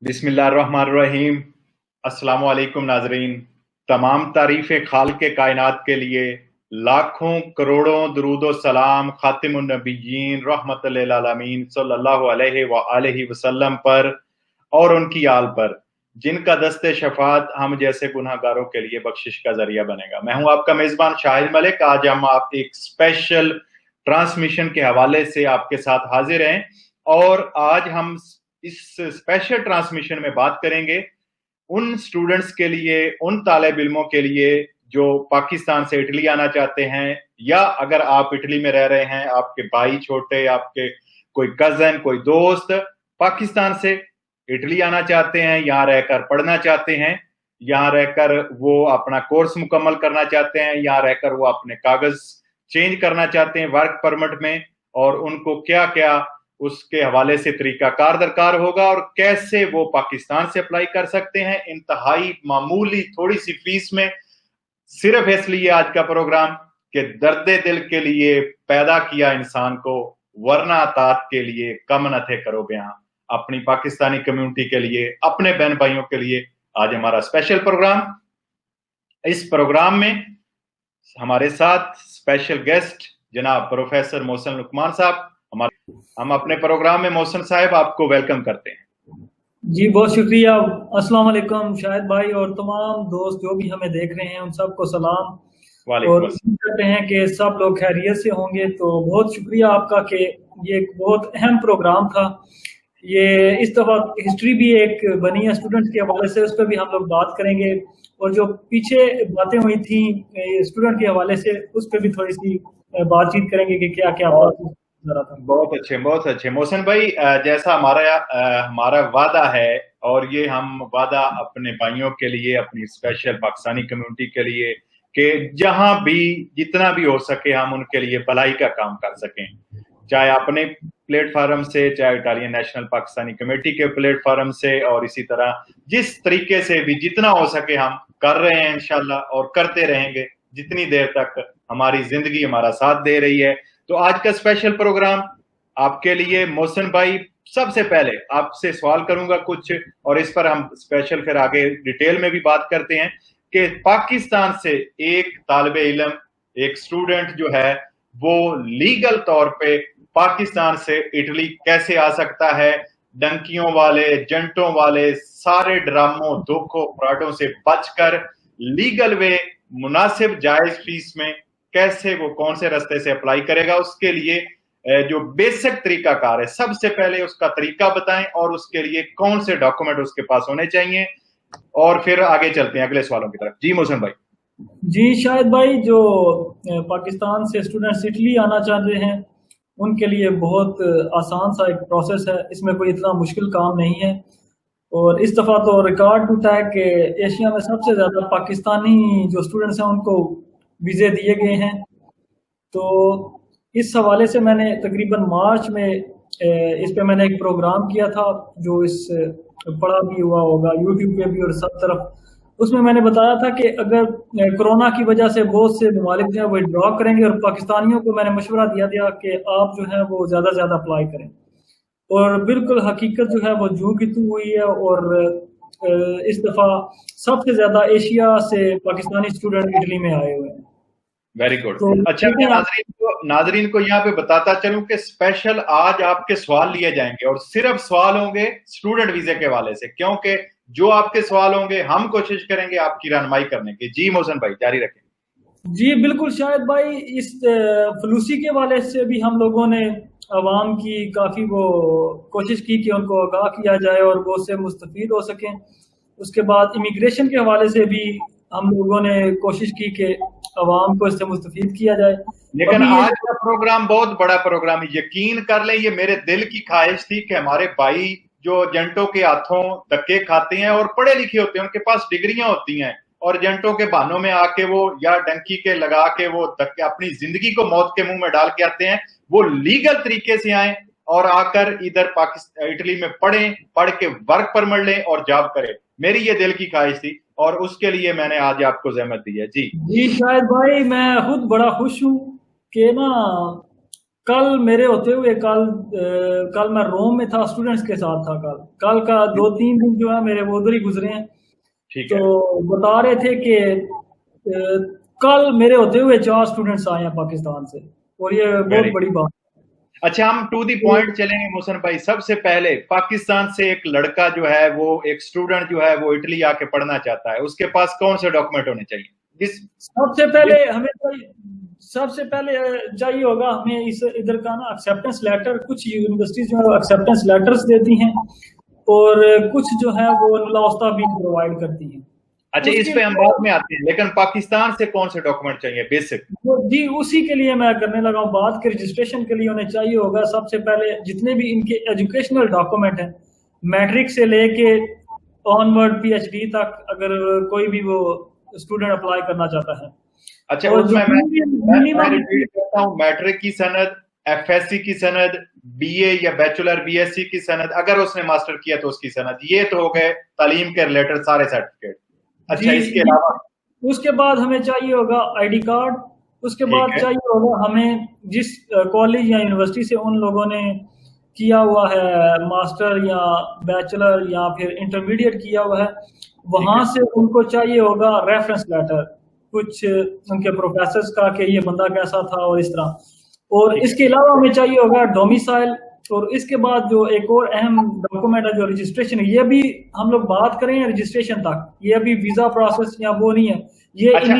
बिस्मिल्लाहिर्रहमानिर्रहीम। अस्सलाम वालेकुम नाजरीन। तमाम तारीफ़ें खाल के कायनात के लिए लाखों करोड़ों दरूदो सलाम खातिमुन नबिय्यीन रहमतुल लिल आलमीन सल्लल्लाहु अलैहि व आलिहि वसल्लम पर और उनकी आल पर, जिनका दस्ते शफात हम जैसे गुनहगारों के लिए बख्शिश का जरिया बनेगा। मैं हूं आपका मेजबान शाहिद मलिक। आज हम आप एक स्पेशल ट्रांसमिशन के हवाले से आपके साथ हाजिर हैं और आज हम इस स्पेशल ट्रांसमिशन में बात करेंगे उन स्टूडेंट्स के लिए, उन तालिब इल्मों के लिए जो पाकिस्तान से इटली आना चाहते हैं, या अगर आप इटली में रह रहे हैं, आपके भाई छोटे, आपके कोई कजन, कोई दोस्त पाकिस्तान से इटली आना चाहते हैं, यहाँ रहकर पढ़ना चाहते हैं, यहाँ रहकर वो अपना कोर्स मुकम्मल करना चाहते हैं, यहाँ रहकर वो अपने कागज चेंज करना चाहते हैं वर्क परमिट में, और उनको क्या क्या उसके हवाले से तरीकाकार दरकार होगा और कैसे वो पाकिस्तान से अप्लाई कर सकते हैं इंतहाई मामूली थोड़ी सी फीस में। सिर्फ इसलिए आज का प्रोग्राम कि दर्दे दिल के लिए पैदा किया इंसान को, वरना तात के लिए कम न थे करो बयां। अपनी पाकिस्तानी कम्युनिटी के लिए, अपने बहन भाइयों के लिए आज हमारा स्पेशल प्रोग्राम। इस प्रोग्राम में हमारे साथ स्पेशल गेस्ट जनाब प्रोफेसर मोहसिन लुकमान साहब। हम अपने प्रोग्राम में मोहसिन साहब आपको वेलकम करते हैं। जी बहुत शुक्रिया। अस्सलाम वालेकुम शाहिद भाई और तमाम दोस्त जो भी हमें देख रहे हैं उन सबको सलाम, और उम्मीद करते हैं कि सब लोग खैरियत से होंगे। तो बहुत शुक्रिया आपका कि ये एक बहुत अहम प्रोग्राम था। ये इस दफ़ा हिस्ट्री भी एक बनी है स्टूडेंट्स के हवाले से, उस पर भी हम लोग बात करेंगे, और जो पीछे बातें हुई थी स्टूडेंट के हवाले से उस पर भी थोड़ी सी बातचीत करेंगे कि क्या क्या बहुत अच्छे मोहसिन भाई, जैसा हमारा वादा है, और ये हम वादा अपने भाइयों के लिए, अपनी स्पेशल पाकिस्तानी कम्युनिटी के लिए, कि जहां भी जितना भी हो सके हम उनके लिए भलाई का काम कर सकें, चाहे अपने प्लेटफार्म से, चाहे इटालियन नेशनल पाकिस्तानी कमेटी के प्लेटफार्म से, और इसी तरह जिस तरीके से भी जितना हो सके हम कर रहे हैं इंशाल्लाह, और करते रहेंगे जितनी देर तक हमारी जिंदगी हमारा साथ दे रही है। तो आज का स्पेशल प्रोग्राम आपके लिए मोहसिन भाई, सबसे पहले आपसे सवाल करूंगा कुछ, और इस पर हम स्पेशल फिर आगे डिटेल में भी बात करते हैं कि पाकिस्तान से एक तालिब इल्म, एक स्टूडेंट जो है वो लीगल तौर पे पाकिस्तान से इटली कैसे आ सकता है, डंकियों वाले, एजेंटों वाले सारे ड्रामों, धोखों, फ्रॉडों से बचकर लीगल वे, मुनासिब जायज फीस में कैसे वो कौन से रास्ते से अप्लाई करेगा। उसके लिए जो बेसिक तरीकाकार है, सबसे पहले उसका तरीका बताएं और उसके लिए कौन से डॉक्यूमेंट उसके पास होने चाहिए, और फिर आगे चलते हैं अगले सवालों की तरफ। जी मोहसिन भाई। जी शायद भाई, जो पाकिस्तान से स्टूडेंट्स इटली आना चाहते हैं उनके लिए बहुत आसान सा एक प्रोसेस है, इसमें कोई इतना मुश्किल काम नहीं है। और इस दफ़ा तो रिकॉर्ड टूटा है कि एशिया में सबसे ज़्यादा पाकिस्तानी जो स्टूडेंट्स हैं उनको वीज़े दिए गए हैं। तो इस हवाले से मैंने तकरीबन मार्च में इस पे मैंने एक प्रोग्राम किया था, जो इस पढ़ा भी हुआ होगा यूट्यूब पे भी और सब तरफ। उसमें मैंने बताया था कि अगर कोरोना की वजह से बहुत से ममालिक जो है वो ड्रॉ करेंगे, और पाकिस्तानियों को मैंने मशवरा दिया था कि आप जो है वो ज़्यादा से ज़्यादा अप्लाई करें। और बिल्कुल हकीकत जो है वो जू की तू हुई है, और इस दफ़ा सबसे ज़्यादा एशिया से पाकिस्तानी स्टूडेंट इटली में आए हुए हैं। Very good. अच्छा, मैं नाजरीन को यहाँ पे बताता चलूं कि स्पेशल आज आपके सवाल लिए जाएंगे, और सिर्फ सवाल होंगे स्टूडेंट वीजे के हवाले से, क्योंकि जो आपके सवाल होंगे हम कोशिश करेंगे आपकी रहनुमाई करने की। जी मोहसिन भाई जारी रखें। जी बिल्कुल शायद भाई, इस फलूसी के हवाले से भी हम लोगों ने अवाम की काफ़ी वो कोशिश की कि उनको आगाह किया जाए और वो उससे मुस्तफीद हो सकें। उसके बाद इमिग्रेशन के हवाले से भी हम लोगों ने कोशिश की कि अवाम को इससे मुस्तफीद किया जाए। लेकिन आज का प्रोग्राम बहुत बड़ा प्रोग्राम है, यकीन कर लें, ये मेरे दिल की ख्वाहिश थी कि हमारे भाई जो एजेंटों के हाथों धक्के खाते हैं और पढ़े लिखे होते हैं, उनके पास डिग्रियां होती हैं, और एजेंटों के बहानों में आके वो या डंकी के लगा के वो धक्के अपनी जिंदगी को मौत के मुंह में डाल के आते हैं, वो लीगल तरीके से आए और आकर इधर पाकिस्तान इटली में पढ़ें, पढ़ के वर्क परमिट लें और जॉब करें। मेरी ये दिल की ख्वाहिश थी, और उसके लिए मैंने आज आपको जहमत दी है। जी शायद भाई, मैं खुद बड़ा खुश हूँ कि ना कल मेरे होते हुए कल मैं रोम में था, स्टूडेंट्स के साथ था। कल का 2-3 दिन जो है मेरे वो उधर ही गुजरे हैं। ठीक है। तो बता रहे थे कि कल मेरे होते हुए 4 स्टूडेंट्स आए हैं पाकिस्तान से, और ये बहुत बड़ी बात। अच्छा, हम टू दी पॉइंट चलेंगे मोहसन भाई। सबसे पहले पाकिस्तान से एक लड़का जो है, वो एक स्टूडेंट जो है, वो इटली आके पढ़ना चाहता है, उसके पास कौन से डॉक्यूमेंट होने चाहिए? सबसे पहले चाहिए होगा हमें इस इधर का ना एक्सेप्टेंस लेटर। कुछ यूनिवर्सिटीज जो है एक्सेप्टेंस लेटर्स देती हैं, और कुछ जो है वो नुलाउस्ता भी प्रोवाइड करती हैं। अच्छा, इस पे हम बाद में आते हैं, लेकिन पाकिस्तान से कौन से डॉक्यूमेंट चाहिए बेसिक? जी, उसी के लिए मैं करने लगा हूँ बात कि रजिस्ट्रेशन के लिए उन्हें चाहिए होगा सबसे पहले जितने भी इनके एजुकेशनल डॉक्यूमेंट हैं, मैट्रिक से लेके ऑनवर्ड पीएचडी तक, अगर कोई भी वो स्टूडेंट अप्लाई करना चाहता है। अच्छा, उसमें मैं रिपीट करता हूँ, मैट्रिक की सनद, एफएससी की सनद, बीए या बैचलर बीएससी की सनद, अगर उसने मास्टर किया तो उसकी सनद। ये तो हो गए तालीम के रिलेटेड सारे सर्टिफिकेट। अच्छा, इसके अलावा उसके बाद हमें चाहिए होगा आईडी कार्ड। उसके बाद चाहिए होगा हमें जिस कॉलेज या यूनिवर्सिटी से उन लोगों ने किया हुआ है मास्टर या बैचलर या फिर इंटरमीडिएट किया हुआ है, वहां से उनको चाहिए होगा रेफरेंस लेटर, कुछ उनके प्रोफेसर्स का कि ये बंदा कैसा था और इस तरह। और इसके अलावा हमें चाहिए होगा डोमिसाइल। और इसके बाद जो एक और अहम डॉक्यूमेंट है जो रजिस्ट्रेशन है, ये भी हम लोग बात करें रजिस्ट्रेशन तक, ये अभी वीजा प्रोसेस या वो नहीं है ये। अच्छा,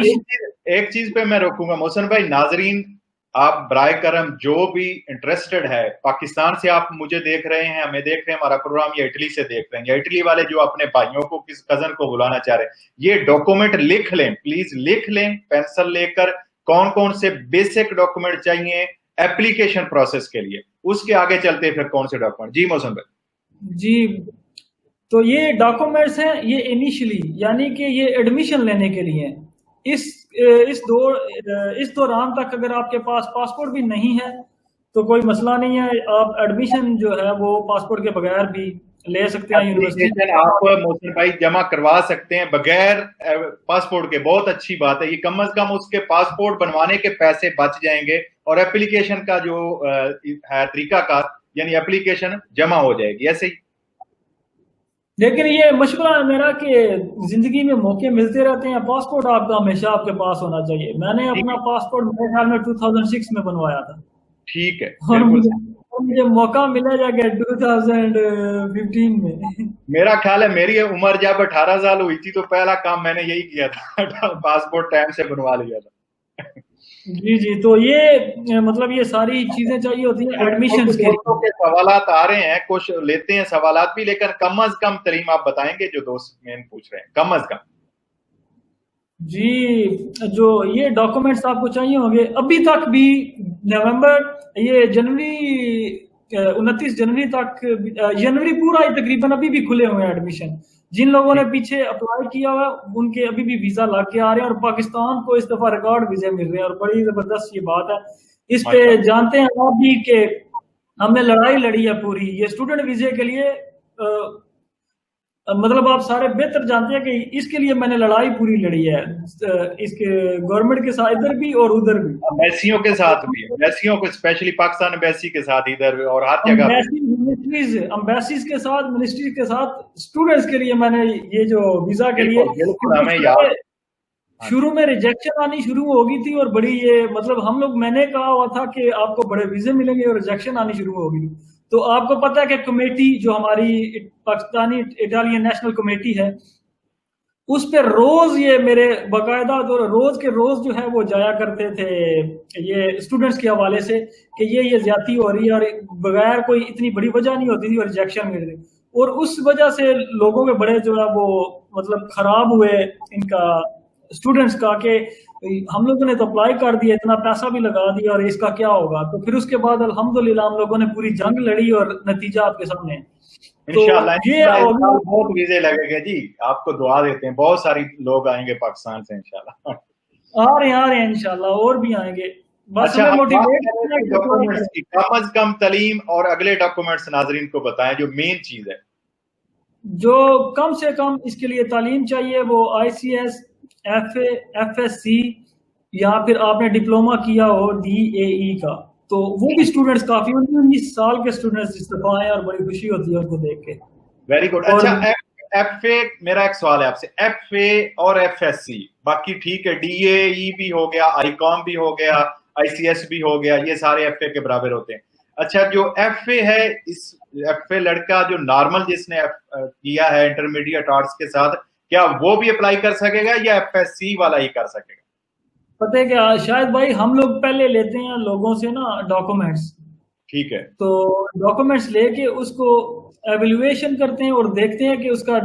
एक चीज पे मैं रोकूंगा मोहसन भाई। नाजरीन, आप बराए करम जो भी इंटरेस्टेड है, पाकिस्तान से आप मुझे देख रहे हैं, हमें देख रहे हैं, हमारा प्रोग्राम, या इटली से देख रहे हैं, या इटली वाले जो अपने भाइयों को, किस कजन को बुलाना चाह रहे हैं, ये डॉक्यूमेंट लिख लें, प्लीज लिख लें पेंसिल लेकर, कौन कौन से बेसिक डॉक्यूमेंट चाहिए एप्लीकेशन प्रोसेस के लिए। उसके आगे चलते हैं फिर कौन से डॉक्यूमेंट। जी मोहसन भाई। जी, तो ये डॉक्यूमेंट्स हैं, ये इनिशियली यानी कि ये एडमिशन लेने के लिए। इस दौरान तक अगर आपके पास पासपोर्ट भी नहीं है तो कोई मसला नहीं है, आप एडमिशन जो है वो पासपोर्ट के बगैर भी ले सकते हैं। यूनिवर्सिटी आप मोहसिन भाई जमा करवा सकते हैं बगैर पासपोर्ट के। बहुत अच्छी बात है ये। कम से कम उसके पासपोर्ट बनवाने के पैसे बच जाएंगे और एप्लीकेशन का जो है तरीकाकार, यानी एप्लीकेशन जमा हो जाएगी ऐसे ही। लेकिन ये मशवरा है मेरा कि जिंदगी में मौके मिलते रहते हैं, पासपोर्ट आपका हमेशा आपके पास होना चाहिए। मैंने अपना पासपोर्ट मेरे ख्याल में 2006 में बनवाया था। ठीक है, और मुझे मौका मिला जाके 2015 में। मेरा ख्याल है मेरी उम्र जब 18 साल हुई थी तो पहला काम मैंने यही किया था, पासपोर्ट टाइम से बनवा लिया था। जी, तो ये मतलब ये सारी चीजें चाहिए होती हैं एडमिशन के। सवालात आ रहे हैं, कुछ लेते हैं सवालात भी, लेकिन कम अज कम तरीम आप बताएंगे जो दोस्त मेन पूछ रहे हैं, कम अज कम। जी, जो ये डॉक्यूमेंट्स आपको चाहिए होंगे अभी तक भी, नवंबर ये जनवरी 29 जनवरी तक, जनवरी पूरा ही तकरीबन अभी भी खुले हुए हैं एडमिशन। जिन लोगों ने पीछे अप्लाई किया हुआ उनके अभी भी वीजा लग के आ रहे हैं, और पाकिस्तान को इस दफा रिकॉर्ड वीजे मिल रहे हैं, और बड़ी जबरदस्त ये बात है। इस पे जानते हैं आप भी कि हमने लड़ाई लड़ी है पूरी ये स्टूडेंट वीजे के लिए। मतलब आप सारे बेहतर जानते हैं कि इसके लिए मैंने लड़ाई पूरी लड़ी है, इसके गवर्नमेंट के साथ इधर भी और उधर भी, एम्बेसियों के साथ भी, एम्बेसियों को स्पेशली पाकिस्तान एम्बेसी के साथ इधर और हर जगह, एम्बेसीज के साथ, मिनिस्ट्री के साथ, स्टूडेंट्स के लिए मैंने ये जो वीजा के लिए, हमें याद शुरू में रिजेक्शन आनी शुरू हो गई थी, और बड़ी ये मतलब हम लोग, मैंने कहा हुआ था कि आपको बड़े वीजे मिलेंगे, और रिजेक्शन आनी शुरू हो गई। तो आपको पता है कि कमेटी जो हमारी पाकिस्तानी इटालियन नेशनल कमेटी है, उस पर रोज ये मेरे बाकायदा तो रोज के रोज जो है वो जाया करते थे ये स्टूडेंट्स के हवाले से कि ये ज्यादती हो रही है, और बगैर कोई इतनी बड़ी वजह नहीं होती थी और रिजेक्शन मिल रही, और उस वजह से लोगों के बड़े जो है वो मतलब खराब हुए इनका स्टूडेंट्स का, कि हम लोगों ने तो अप्लाई कर दिया, इतना पैसा भी लगा दिया, और इसका क्या होगा। तो फिर उसके बाद अल्हम्दुलिल्लाह हम लोगों ने पूरी जंग लड़ी और नतीजा आपके सामने है। तो ये बहुत वीजे लगेंगे जी, आपको दुआ देते हैं, बहुत सारी लोग आएंगे पाकिस्तान से इंशाल्लाह। आ रहे हैं इंशाल्लाह, और भी आएंगे। बस अच्छा, मोटिवेट कम अज कम तालीम और अगले डॉक्यूमेंट्स नाजरीन को बताएं जो मेन चीज है। जो कम से कम इसके लिए तालीम चाहिए वो ICS, FA, FSC, या फिर आपने डिप्लोमा किया हो DAE का, तो वो भी स्टूडेंट्स काफी 19 साल के स्टूडेंट्स इस्तीफा आए और बड़ी खुशी होती है उनको देख के। Very good. और अच्छा, एफए, मेरा एक सवाल है आपसे, एफए और एफएससी बाकी ठीक है, डीएई भी हो गया, आईकॉम भी हो गया, आईसीएस भी हो गया, ये सारे एफए के बराबर होते हैं। अच्छा, जो एफए है, इस एफए लड़का जो नॉर्मल जिसने किया है इंटरमीडिएट आर्ट्स के साथ, क्या वो भी अप्लाई कर सकेगा या एफएससी वाला ही कर सकेगा? पता है क्या शायद भाई, हम लोग पहले लेते हैं लोगों से ना डॉक्यूमेंट्स, ठीक है, तो डॉक्यूमेंट्स लेके उसको एवेल्युएशन करते हैं और देखते हैं कि उसका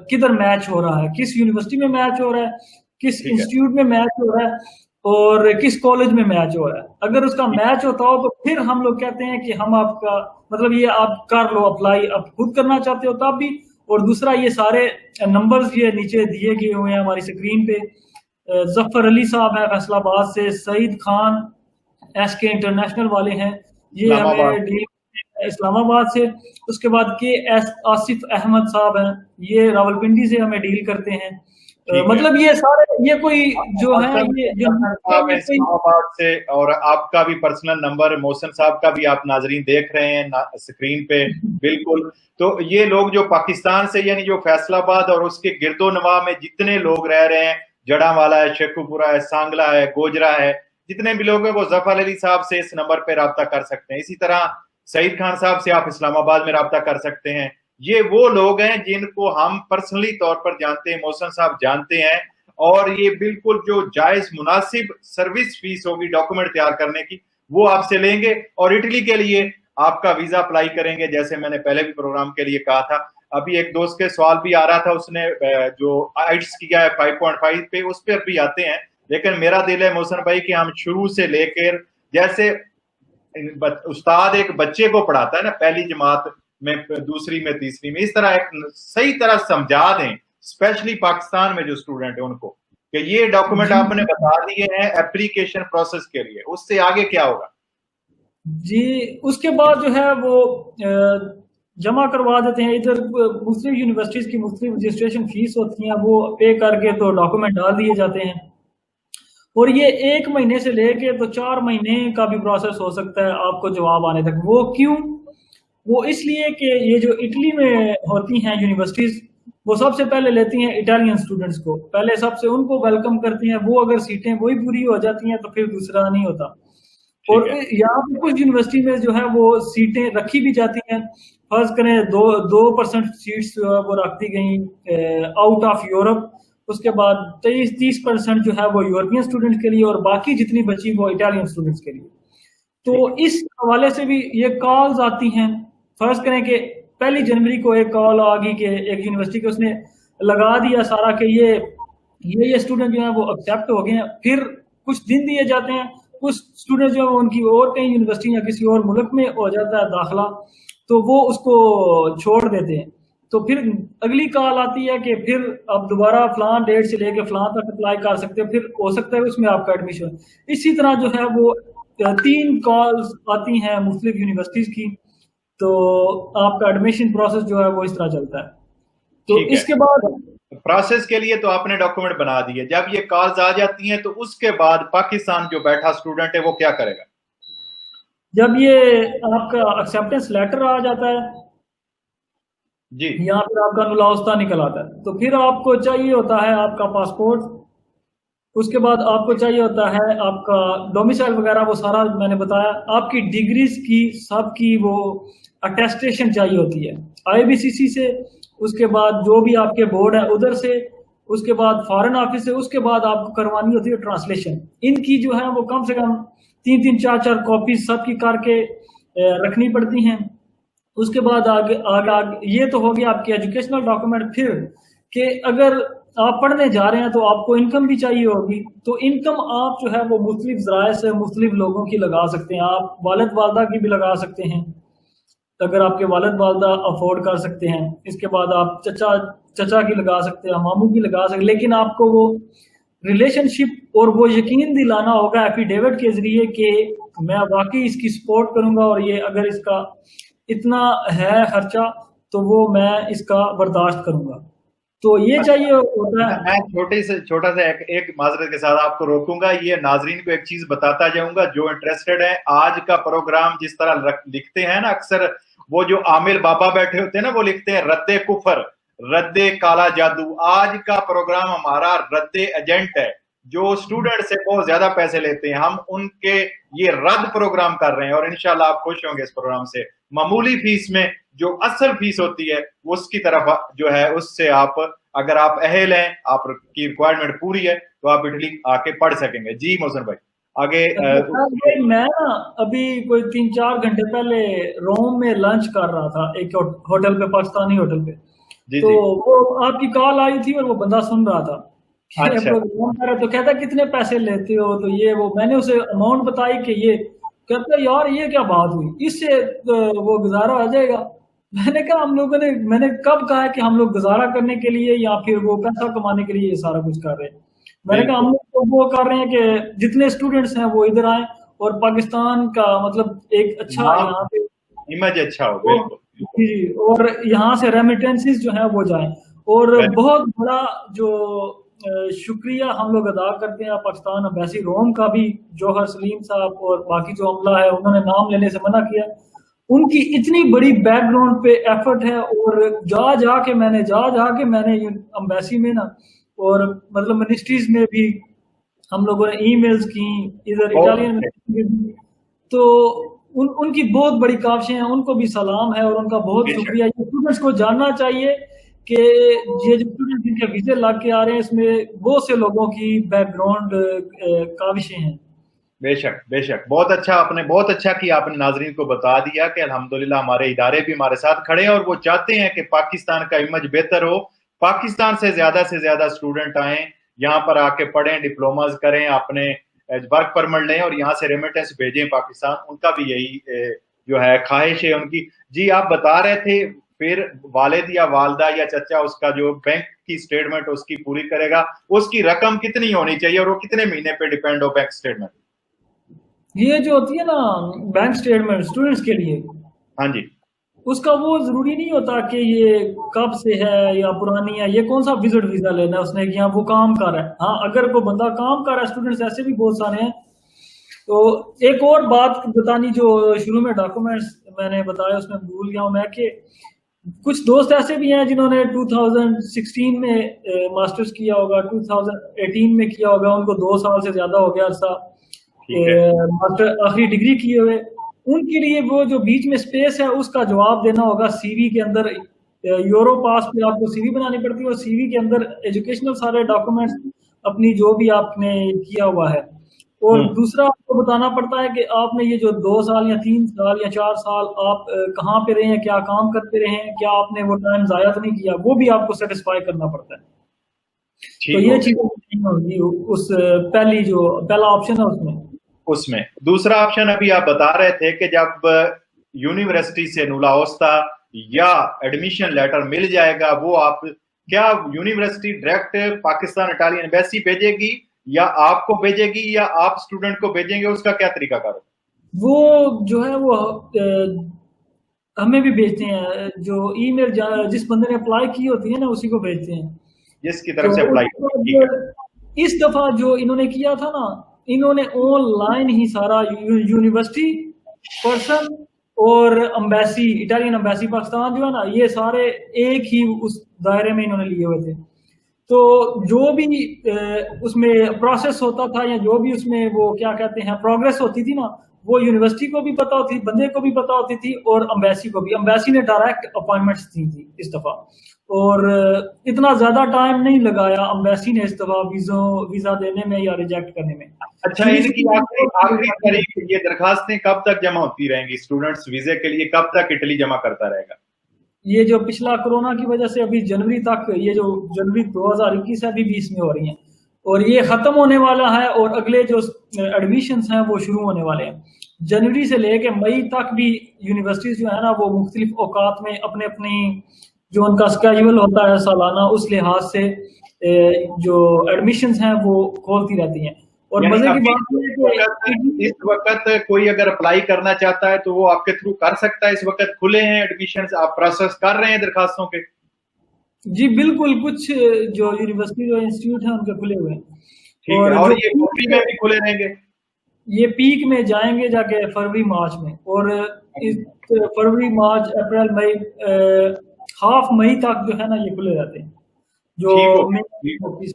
किधर मैच हो रहा है, किस यूनिवर्सिटी में मैच हो रहा है, किस ठीक है, इंस्टीट्यूट में मैच हो रहा है और किस कॉलेज में मैच हो रहा है। अगर उसका मैच होता हो तो फिर हम लोग कहते हैं कि हम आपका मतलब ये आप कर लो अप्लाई, आप खुद करना चाहते हो तब भी। और दूसरा ये सारे नंबर्स ये नीचे दिए गए हुए हैं हमारी स्क्रीन पे। जफर अली साहब है फैसलाबाद से, सईद खान एसके इंटरनेशनल वाले हैं, ये इस्लामाबाद, हमें डील इस्लामाबाद से। उसके बाद के एस आसिफ अहमद साहब हैं, ये रावलपिंडी से हमें डील करते हैं। ठीक है। मतलब ये सारे ये कोई जो है मोहसन ये जो साहब है इस्लामाबाद से, और आपका भी पर्सनल नंबर मोहसन साहब का भी आप नाजरीन देख रहे हैं स्क्रीन पे, बिल्कुल। तो ये लोग जो पाकिस्तान से, यानी जो फैसलाबाद और उसके गिरदो नवा में जितने लोग रह रहे हैं, जड़ावाला है, शेखुपुरा है, सांगला है, गोजरा है, जितने भी लोग हैं वो जफर अली साहब से इस नंबर पे राब्ता कर सकते हैं। इसी तरह सईद खान साहब से आप इस्लामाबाद में राब्ता कर सकते हैं। ये वो लोग हैं जिनको हम पर्सनली तौर पर जानते हैं, मोहसन साहब जानते हैं, और ये बिल्कुल जो जायज मुनासिब सर्विस फीस होगी डॉक्यूमेंट तैयार करने की वो आपसे लेंगे, और इटली के लिए आपका वीजा अप्लाई करेंगे, जैसे मैंने पहले भी प्रोग्राम के लिए कहा था। अभी एक दोस्त के सवाल भी आ रहा था, उसने जो आइट्स किया है 5.5 पे, उस पर भी आते हैं। लेकिन मेरा दिल है मोहसन भाई कि हम शुरू से लेकर, जैसे उस्ताद एक बच्चे को पढ़ाता है ना, पहली जमात में, दूसरी में, तीसरी में, इस तरह एक सही तरह समझा दें, स्पेशली पाकिस्तान में जो स्टूडेंट है उनको, कि ये डॉक्यूमेंट आपने बता दिए हैं एप्लीकेशन प्रोसेस के लिए, उससे आगे क्या होगा? जी, उसके बाद जो है वो जमा करवा देते हैं। इधर मुस्लिम यूनिवर्सिटीज की मुस्लिम रजिस्ट्रेशन फीस होती है, वो पे करके तो डॉक्यूमेंट डाल दिए जाते हैं। और ये 1 महीने से लेके तो 4 महीने का भी प्रोसेस हो सकता है आपको जवाब आने तक। वो क्यों? वो इसलिए कि ये जो इटली में होती हैं यूनिवर्सिटीज, वो सबसे पहले लेती हैं इटालियन स्टूडेंट्स को, पहले सबसे उनको वेलकम करती हैं। वो अगर सीटें वही पूरी हो जाती हैं तो फिर दूसरा नहीं होता। और यहाँ पे कुछ यूनिवर्सिटी में जो है वो सीटें रखी भी जाती हैं। फर्ज करें 2% सीट्स जो है वो रख दी गई आउट ऑफ यूरोप। उसके बाद 30% जो है वो यूरोपियन स्टूडेंट के लिए, और बाकी जितनी बची वो इटालियन स्टूडेंट्स के लिए। तो इस हवाले से भी ये कॉल्स आती हैं। फर्ज करें कि 1 जनवरी को एक कॉल आ गई कि एक यूनिवर्सिटी के उसने लगा दिया सारा कि ये स्टूडेंट जो है वो एक्सेप्ट हो गए हैं। फिर कुछ दिन दिए जाते हैं, कुछ स्टूडेंट जो है उनकी और कहीं यूनिवर्सिटी या किसी और मुल्क में हो जाता है दाखिला, तो वो उसको छोड़ देते हैं। तो फिर अगली कॉल आती है कि फिर आप दोबारा फलान डेट से लेके फलान तक अप्लाई कर सकते हो, फिर हो सकता है उसमें आपका एडमिशन। इसी तरह जो है वो 3 कॉल्स आती हैं मुख्तलिफ यूनिवर्सिटीज की, तो आपका एडमिशन प्रोसेस जो है वो इस तरह चलता है। तो इसके बाद प्रोसेस के लिए तो आपने डॉक्यूमेंट बना दिए, जब ये कॉल्स आ जाती हैं तो उसके बाद पाकिस्तान जो बैठा स्टूडेंट है वो क्या करेगा? जब ये आपका एक्सेप्टेंस लेटर आ जाता है जी, यहाँ पर आपका नुलाउस्ता निकल आता है, तो फिर आपको चाहिए होता है आपका पासपोर्ट। उसके बाद आपको चाहिए होता है आपका डोमिसाइल वगैरह, वो सारा मैंने बताया। आपकी डिग्रीज की सबकी वो अटेस्टेशन चाहिए होती है IBCC से, उसके बाद जो भी आपके बोर्ड है उधर से, उसके बाद फॉरेन ऑफिस से, उसके बाद आपको करवानी होती है ट्रांसलेशन। इनकी जो है वो कम से कम 3-3, 4-4 कॉपी सबकी करके रखनी पड़ती हैं। उसके बाद आगे ये तो हो गया आपकी एजुकेशनल डॉक्यूमेंट। फिर कि अगर आप पढ़ने जा रहे हैं तो आपको इनकम भी चाहिए होगी, तो इनकम आप जो है वो मुख्तलिफ ज़राए से मुख्तलिफ लोगों की लगा सकते हैं। आप वालिद वालदा की भी लगा सकते हैं अगर आपके वालिद वालदा अफोर्ड कर सकते हैं। इसके बाद आप चचा की लगा सकते हैं, मामू की लगा सकते हैं। लेकिन आपको वो रिलेशनशिप और वो यकीन दिलाना होगा एफिडेविट के जरिए कि मैं वाकई इसकी सपोर्ट करूंगा, और ये अगर इसका इतना है खर्चा तो वो मैं इसका बर्दाश्त करूंगा। तो ये चाहिए होता है। मैं छोटा सा एक माजरत के साथ आपको रोकूंगा, ये नाजरीन को एक चीज बताता जाऊंगा जो इंटरेस्टेड है। आज का प्रोग्राम जिस तरह लिखते हैं ना, अक्सर वो जो आमिर बाबा बैठे होते हैं ना, वो लिखते हैं रद्दे कुफर, रद्दे काला जादू। आज का प्रोग्राम हमारा रद्दे एजेंट है, जो स्टूडेंट से बहुत ज्यादा पैसे लेते हैं। हम उनके ये रद्द प्रोग्राम कर रहे हैं, और इंशाल्लाह आप खुश होंगे इस प्रोग्राम से। मामूली फीस में जो असल फीस होती है उसकी तरफ जो है, उससे आप अगर आप अहल हैं, आपकी रिक्वायरमेंट पूरी है, तो आप इटली आके पढ़ सकेंगे। जी मोहसिन भाई आगे। मैं ना अभी कोई 3-4 घंटे पहले रोम में लंच कर रहा था एक होटल पे, पाकिस्तानी होटल पे। जी तो जी। वो आपकी कॉल आई थी और वो बंदा सुन रहा था अच्छा। प्रोग्राम कर रहा, तो कहता कितने पैसे लेते हो, तो ये वो मैंने उसे अमाउंट बताई कि ये, कहता यार ये क्या बात हुई, इससे वो गुजारा आ जाएगा। मैंने कहा हम लोगों ने, मैंने कब कहा है कि हम लोग गुजारा करने के लिए या फिर वो पैसा कमाने के लिए ये सारा कुछ कर रहे हैं। मैंने कहा हम लोग तो वो कर रहे हैं कि जितने स्टूडेंट्स हैं वो इधर आए और पाकिस्तान का मतलब एक अच्छा यहाँ पे इमेज अच्छा हो। बिल्कुल जी, और यहाँ से रेमिटेंसेस जो है वो जाए। और बहुत बड़ा जो शुक्रिया हम लोग अदा करते हैं पाकिस्तान अम्बेसी रोम का भी, जौहर सलीम साहब और बाकी जो अमला है, उन्होंने नाम लेने से मना किया। उनकी इतनी बड़ी बैकग्राउंड पे एफर्ट है, और जा के मैंने अम्बेसी में ना, और मतलब मिनिस्ट्रीज में भी हम लोगों ने ईमेल्स की, इधर इटालियन में, तो उनकी बहुत बड़ी काविशें हैं, उनको भी सलाम है और उनका बहुत शुक्रिया। ये स्टूडेंट्स को जानना चाहिए कि ये जो स्टूडेंट्स जिनके वीजे लग के आ रहे हैं, इसमें बहुत से लोगों की बैकग्राउंड काविशें हैं। बेशक बेशक, बहुत अच्छा, आपने बहुत अच्छा किया, आपने नाजरीन को बता दिया कि अल्हम्दुलिल्लाह हमारे इदारे भी हमारे साथ खड़े हैं, और वो चाहते हैं कि पाकिस्तान का इमेज बेहतर हो। पाकिस्तान से ज्यादा स्टूडेंट आए, यहाँ पर आके पढ़ें, डिप्लोमाज करें, अपने वर्क परमिट लें और यहाँ से रेमिटेंस भेजें पाकिस्तान। उनका भी यही जो है ख्वाहिश है उनकी। जी आप बता रहे थे, फिर वालिद या वालदा या चचा उसका जो बैंक की स्टेटमेंट उसकी पूरी करेगा, उसकी रकम कितनी होनी चाहिए और वो कितने महीने पे डिपेंड हो बैंक स्टेटमेंट? ये जो होती है ना बैंक स्टेटमेंट स्टूडेंट्स के लिए, हाँ जी, उसका वो जरूरी नहीं होता कि ये कब से है या पुरानी है, ये कौन सा विजिट वीजा लेना है उसने कि यहाँ वो काम कर रहा है। हाँ, अगर कोई बंदा काम कर रहा है, स्टूडेंट्स ऐसे भी बहुत सारे हैं। तो एक और बात बतानी, जो शुरू में डॉक्यूमेंट्स मैंने बताया उसमें भूल गया हूँ मैं, कि कुछ दोस्त ऐसे भी हैं जिन्होंने 2016 में मास्टर्स किया होगा, 2018 में किया होगा, उनको 2 साल से ज्यादा हो गया अर्सा मास्टर आखिरी डिग्री किए हुए। उनके लिए वो जो बीच में स्पेस है उसका जवाब देना होगा सीवी के अंदर। यूरो पास पे आपको सीवी बनानी पड़ती है, और सीवी के अंदर एजुकेशनल सारे डॉक्यूमेंट्स अपनी जो भी आपने किया हुआ है, और दूसरा आपको बताना पड़ता है कि आपने ये जो 2 साल या 3 साल या 4 साल आप कहाँ पे रहे हैं, क्या काम करते रहे हैं, क्या आपने वो टाइम जाया तो नहीं किया, वो भी आपको सेटिस्फाई करना पड़ता है। तो ये चीजें होगी उस पहला ऑप्शन है उसमें। दूसरा ऑप्शन अभी आप बता रहे थे कि जब यूनिवर्सिटी से नुला ओस्ता या एडमिशन लेटर मिल जाएगा, वो आप क्या university direct Pakistan Italian embassy भेजेगी या आपको भेजेगी या आप स्टूडेंट को भेजेंगे, उसका क्या तरीका करो? वो जो है वो हमें भी भेजते हैं, जो ईमेल जिस बंदे ने अप्लाई की होती है ना उसी को भेजते हैं, जिसकी तरफ से अप्लाई। इस दफा जो इन्होंने किया था ना, इन्होंने ऑनलाइन ही सारा यूनिवर्सिटी पर्सन और अम्बेसी, इटालियन अम्बेसी पाकिस्तान जो है ना, ये सारे एक ही उस दायरे में इन्होंने लिए हुए थे। तो जो भी उसमें प्रोसेस होता था या जो भी उसमें वो क्या कहते हैं प्रोग्रेस होती थी ना, वो यूनिवर्सिटी को भी पता होती, बंदे को भी पता होती थी, और अम्बेसी को भी। अम्बेसी ने डायरेक्ट अपॉइंटमेंट्स दी थी इस दफा, और इतना ज्यादा टाइम नहीं लगाया अम्बेसी ने इस दफा वीजा देने में या रिजेक्ट करने में। अच्छा, इनकी आखिरी तारीख, ये दरखास्तें कब तक जमा होती रहेंगी? स्टूडेंट्स वीजे के लिए कब तक इटली जमा करता रहेगा? ये जो पिछला कोरोना की वजह से अभी जनवरी तक, ये जो जनवरी 2021 है अभी 20 में हो रही है, और ये खत्म होने वाला है, और अगले जो एडमिशंस हैं वो शुरू होने वाले हैं। जनवरी से लेके मई तक भी यूनिवर्सिटीज जो है ना, वो मुख्तलिफ औकात में अपने अपनी जो उनका स्केड्यूल होता है सालाना, उस लिहाज से जो एडमिशंस हैं वो खोलती रहती हैं। और मजे की बात है, इस वक्त कोई अगर अप्लाई करना चाहता है तो वो आपके थ्रू कर सकता है? इस वक्त खुले हैं एडमिशंस, आप प्रोसेस कर रहे हैं दरखास्तों के? जी बिल्कुल, कुछ जो यूनिवर्सिटी जो इंस्टीट्यूट हैं उनके खुले हुए हैं, ठीक है, और और जो ये कॉपी में भी खुले रहेंगे? ये पीक में जाएंगे जाके फरवरी मार्च में, और इस फरवरी मार्च अप्रैल मई, हाफ मई तक जो है ना ये खुले रहते हैं, जो ठीक हो मेन ठीक हो। ऑफिस।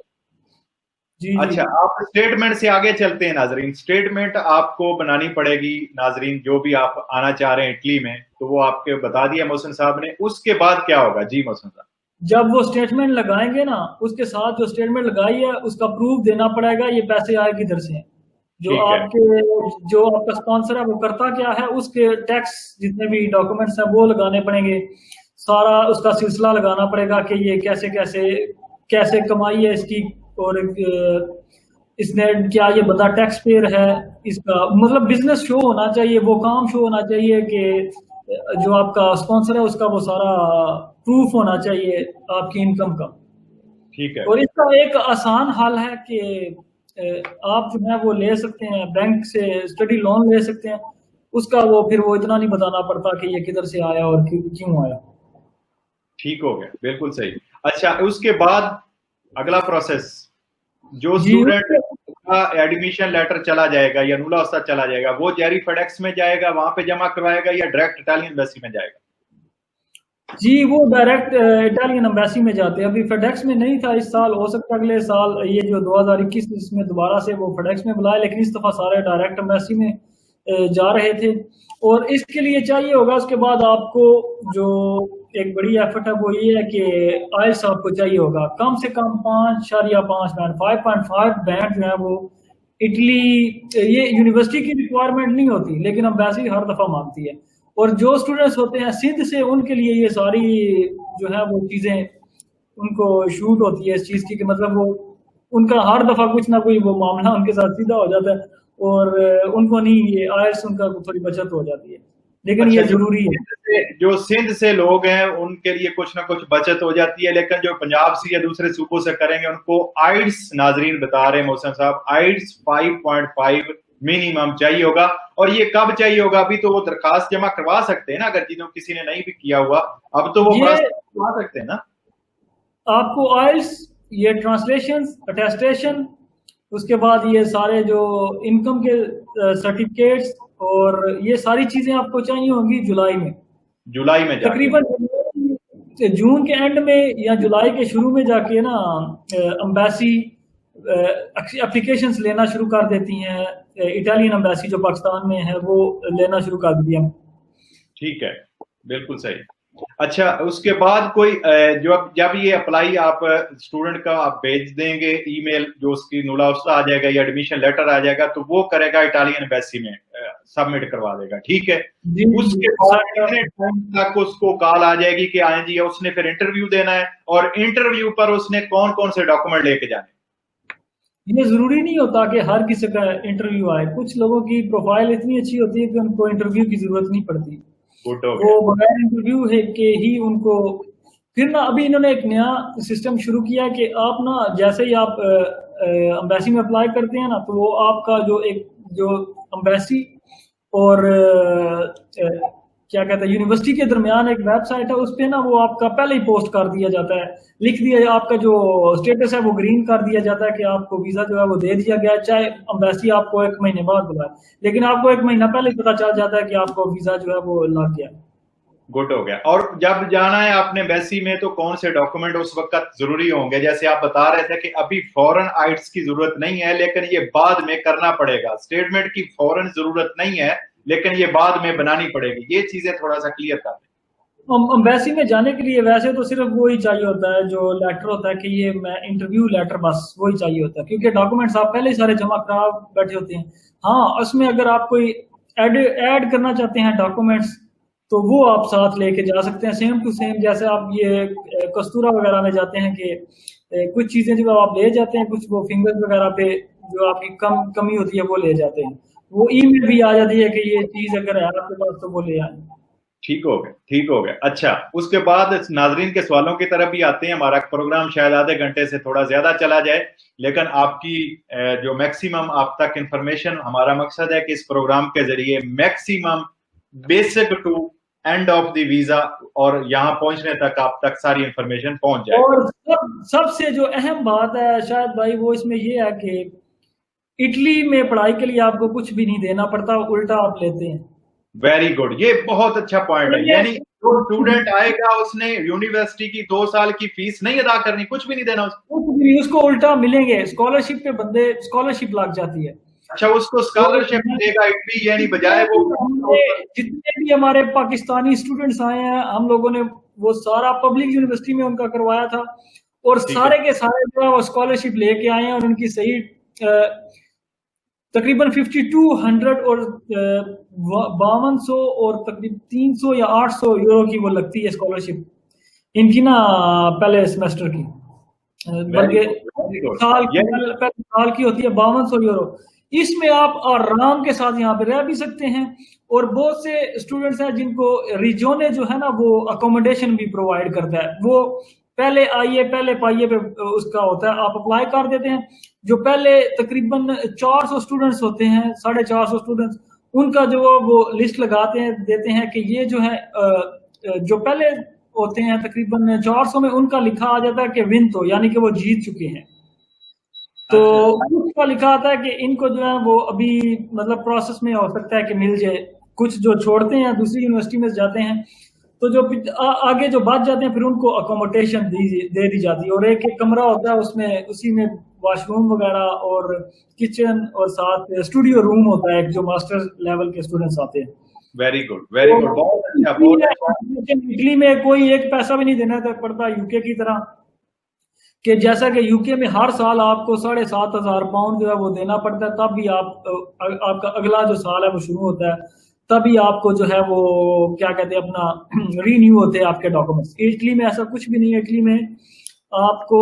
जी जी। अच्छा, आप स्टेटमेंट से आगे चलते हैं नाजरीन। स्टेटमेंट आपको बनानी पड़ेगी नाजरीन, जो भी आप आना चाह रहे हैं इटली में, तो वो आपके बता दिया मोहसिन साहब ने। उसके बाद क्या होगा जी मोहसिन साहब? जब वो स्टेटमेंट लगाएंगे ना, उसके साथ जो स्टेटमेंट लगाई है उसका प्रूफ देना पड़ेगा, ये पैसे आए किधर से हैं। जो ठीक है। आपके जो आपका स्पॉन्सर है वो करता क्या है, उसके टैक्स जितने भी डॉक्यूमेंट्स हैं वो लगाने पड़ेंगे, सारा उसका सिलसिला लगाना पड़ेगा कि ये कैसे कैसे कैसे कमाई है इसकी, और इसने क्या, ये बंदा टैक्स पेयर है, इसका मतलब बिजनेस शो होना चाहिए, वो काम शो होना चाहिए कि जो आपका स्पॉन्सर है उसका वो सारा प्रूफ होना चाहिए आपकी इनकम का। ठीक है। और इसका एक आसान हल है कि आप जो है वो ले सकते हैं, बैंक से स्टडी लोन ले सकते हैं, उसका वो फिर वो इतना नहीं बताना पड़ता कि ये किधर से आया और क्यों आया। ठीक हो गया, बिल्कुल सही। अच्छा, उसके बाद अगला प्रोसेस, जो जी स्टूडेंट का एडमिशन लेटर चला जाएगा या नुला उस्ताद चला जाएगा, वो जेरी फेडेक्स में जाएगा, वहां पे जमा करवाएगा, या डायरेक्ट इटालियन एम्बेसी में जाएगा? जी, वो डायरेक्ट इटालियन एम्बेसी में जाते हैं। अभी फेडेक्स में नहीं था इस साल, हो सकता है अगले साल ये जो 2021 इसमें दोबारा से वो फेडेक्स में बुलाए, लेकिन इस दफा सारे डायरेक्ट एम्बेसी में जा रहे थे। और इसके लिए चाहिए होगा उसके बाद आपको जो एक बड़ी एफर्ट है वो ये है कि आइल्स आपको चाहिए होगा कम से कम 5.5 बैंड, 5.5 बैंड जो है वो इटली, ये यूनिवर्सिटी की रिक्वायरमेंट नहीं होती लेकिन एम्बेसी हर दफा मांगती है। और जो स्टूडेंट्स होते हैं सिंध से, उनके लिए ये सारी जो है वो चीज़ें उनको शूट होती है इस चीज़ की, कि मतलब वो उनका हर दफ़ा कुछ ना कोई वो मामला उनके साथ सीधा हो जाता है, और उनको नहीं, ये आयस उनका थोड़ी बचत हो जाती है, लेकिन अच्छा, ये ज़रूरी है। जो सिंध से लोग हैं उनके लिए कुछ ना कुछ बचत हो जाती है, लेकिन जो पंजाब से या दूसरे सूबों से करेंगे उनको आइड्स, नाजरीन बता रहे हैं मोहसिन साहब, आइड्स 5.5 मिनिमम चाहिए होगा। और ये कब चाहिए होगा? अभी तो वो दरखास्त जमा करवा सकते हैं ना, अगर जिन्होंने किसी ने नहीं भी किया हुआ, अब तो वो ये प्रोसेस करवा सकते हैं ना। आपको आइल्स, ये ट्रांसलेशन, अटेस्टेशन, उसके बाद ये सारे जो इनकम के सर्टिफिकेट्स, और ये सारी चीज़ें आपको चाहिए होंगी जुलाई में, जुलाई में जाके। तकरीबन जून के एंड में या जुलाई के शुरू में जाके ना एम्बेसी एप्लीकेशंस लेना शुरू कर देती हैं। इटालियन एम्बेसी जो पाकिस्तान में है वो लेना शुरू कर दी है। ठीक है, बिल्कुल सही। अच्छा, उसके बाद कोई जो जब ये अप्लाई आप स्टूडेंट का आप भेज देंगे ईमेल, जो उसकी नुला उसका आ जाएगा या एडमिशन लेटर आ जाएगा, तो वो करेगा इटालियन एम्बेसी में, सबमिट करवा देगा। ठीक है। उसके बाद कितने टाइम तक उसको कॉल आ जाएगी कि आए जी, उसने फिर इंटरव्यू देना है, और इंटरव्यू पर उसने कौन कौन से डॉक्यूमेंट लेके जाने? ये जरूरी नहीं होता कि हर किसी का इंटरव्यू आए, कुछ लोगों की प्रोफाइल इतनी अच्छी होती है कि उनको इंटरव्यू की जरूरत नहीं पड़ती, गुड हो वो गया। बगैर इंटरव्यू है के ही उनको। फिर ना अभी इन्होंने एक नया सिस्टम शुरू किया है कि आप ना जैसे ही आप एम्बेसी में अप्लाई करते हैं ना, तो वो आपका जो एक जो एम्बेसी और क्या कहते हैं यूनिवर्सिटी के दरमियान एक वेबसाइट है, उस पे ना वो आपका पहले ही पोस्ट कर दिया जाता है, लिख दिया आपका जो स्टेटस है वो ग्रीन कर दिया जाता है कि आपको वीजा जो है वो दे दिया गया है, चाहे एम्बेसी आपको 1 महीने बाद बुलाए, लेकिन आपको 1 महीना पहले पता चल जाता है कि आपको वीजा जो है वो लग गया। गुड हो गया। और जब जाना है आपने एम्बेसी में, तो कौन से डॉक्यूमेंट उस वक्त जरूरी होंगे? जैसे आप बता रहे थे कि अभी फॉरेन आइट्स की जरूरत नहीं है, लेकिन ये बाद में करना पड़ेगा। स्टेटमेंट की फॉरेन जरूरत नहीं है, लेकिन ये बाद में बनानी पड़ेगी। ये चीजें थोड़ा सा क्लियर कर दें। एम्बेसी में जाने के लिए वैसे तो सिर्फ वही चाहिए होता है, जो लेटर होता है कि ये मैं इंटरव्यू लेटर, बस वही चाहिए होता है, क्योंकि डॉक्यूमेंट्स आप पहले ही सारे जमा करा बैठे होते हैं। हाँ, उसमें अगर आप कोई ऐड करना चाहते हैं डॉक्यूमेंट्स, तो वो आप साथ लेके जा सकते हैं, सेम टू सेम जैसे आप ये कस्तूरा वगैरह में जाते हैं कि कुछ चीज़ें जो आप ले जाते हैं, कुछ वो फिंगर्स वगैरह पे जो आपकी कमी होती है वो ले जाते हैं, वो ईमेल भी आ जाती है कि ये चीज़ अगर है आपके पास तो वो ले आए। ठीक हो गया, ठीक हो गया। अच्छा, उसके बाद नाजरीन के सवालों की तरफ भी आते हैं। हमारा प्रोग्राम शायद आधे घंटे से थोड़ा ज्यादा चला जाए, लेकिन आपकी जो मैक्सिमम आप तक इंफॉर्मेशन, हमारा मकसद है कि इस प्रोग्राम के जरिए maximum basic to end of the visa, और यहाँ पहुंचने तक आप तक सारी इंफॉर्मेशन पहुंच जाए। और सबसे जो अहम बात है शायद भाई वो इसमें ये है कि इटली में पढ़ाई के लिए आपको कुछ भी नहीं देना पड़ता, उल्टा आप लेते हैं। वेरी गुड, ये बहुत अच्छा पॉइंट है। यानी जो स्टूडेंट आएगा उसने यूनिवर्सिटी की 2 साल की फीस नहीं अदा करनी, कुछ भी नहीं देना उसको उल्टा मिलेंगे, स्कॉलरशिप पे बंदे स्कॉलरशिप लग जाती है। अच्छा, उसको स्कॉलरशिप देगा इटली, यानी बजाय वो जितने भी हमारे पाकिस्तानी स्टूडेंट्स आए हैं हम लोगों ने वो सारा पब्लिक यूनिवर्सिटी में उनका करवाया था, और सारे के सारे जो है वो स्कॉलरशिप लेके आए हैं, और उनकी सही तकरीबन 5200 और 5200 और तकरीबन 300 या 800 यूरो की वो लगती है स्कॉलरशिप इनकी ना पहले सेमेस्टर की, बल्कि साल की होती है 5200 यूरो। इसमें आप आराम के साथ यहाँ पे रह भी सकते हैं, और बहुत से स्टूडेंट्स हैं जिनको रिजोने जो है ना वो अकोमोडेशन भी प्रोवाइड करता है। वो पहले आइए पहले पाइए पे उसका होता है, आप अप्लाई कर देते हैं। जो पहले तकरीबन 400 स्टूडेंट्स होते हैं, 450 स्टूडेंट्स, उनका जो वो लिस्ट लगाते हैं, देते हैं कि ये जो है जो पहले होते हैं तकरीबन 400 में उनका लिखा आ जाता है कि विन, तो यानी कि वो जीत चुके हैं। तो उसका लिखा आता है कि इनको जो है वो अभी मतलब प्रोसेस में हो सकता है कि मिल जाए। कुछ जो छोड़ते हैं दूसरी यूनिवर्सिटी में जाते हैं, तो जो आगे जो बच जाते हैं फिर उनको अकोमोडेशन दे दी जाती है, और एक एक कमरा होता है उसमें, उसी में वॉशरूम वगैरह और किचन और साथ स्टूडियो रूम होता है जो मास्टर लेवल के स्टूडेंट्स आते हैं। वेरी गुड, वेरी गुड, बहुत अच्छा। इटली में कोई एक पैसा भी नहीं देना पड़ता यूके की तरह, कि जैसा कि यूके में हर साल आपको 7,500 पाउंड जो है वो देना पड़ता है, तब भी आपका अगला जो साल है वो शुरू होता है, तभी आपको जो है वो क्या कहते हैं अपना रीन्यू होते हैं आपके डॉक्यूमेंट्स। इटली में ऐसा कुछ भी नहीं है। इटली में आपको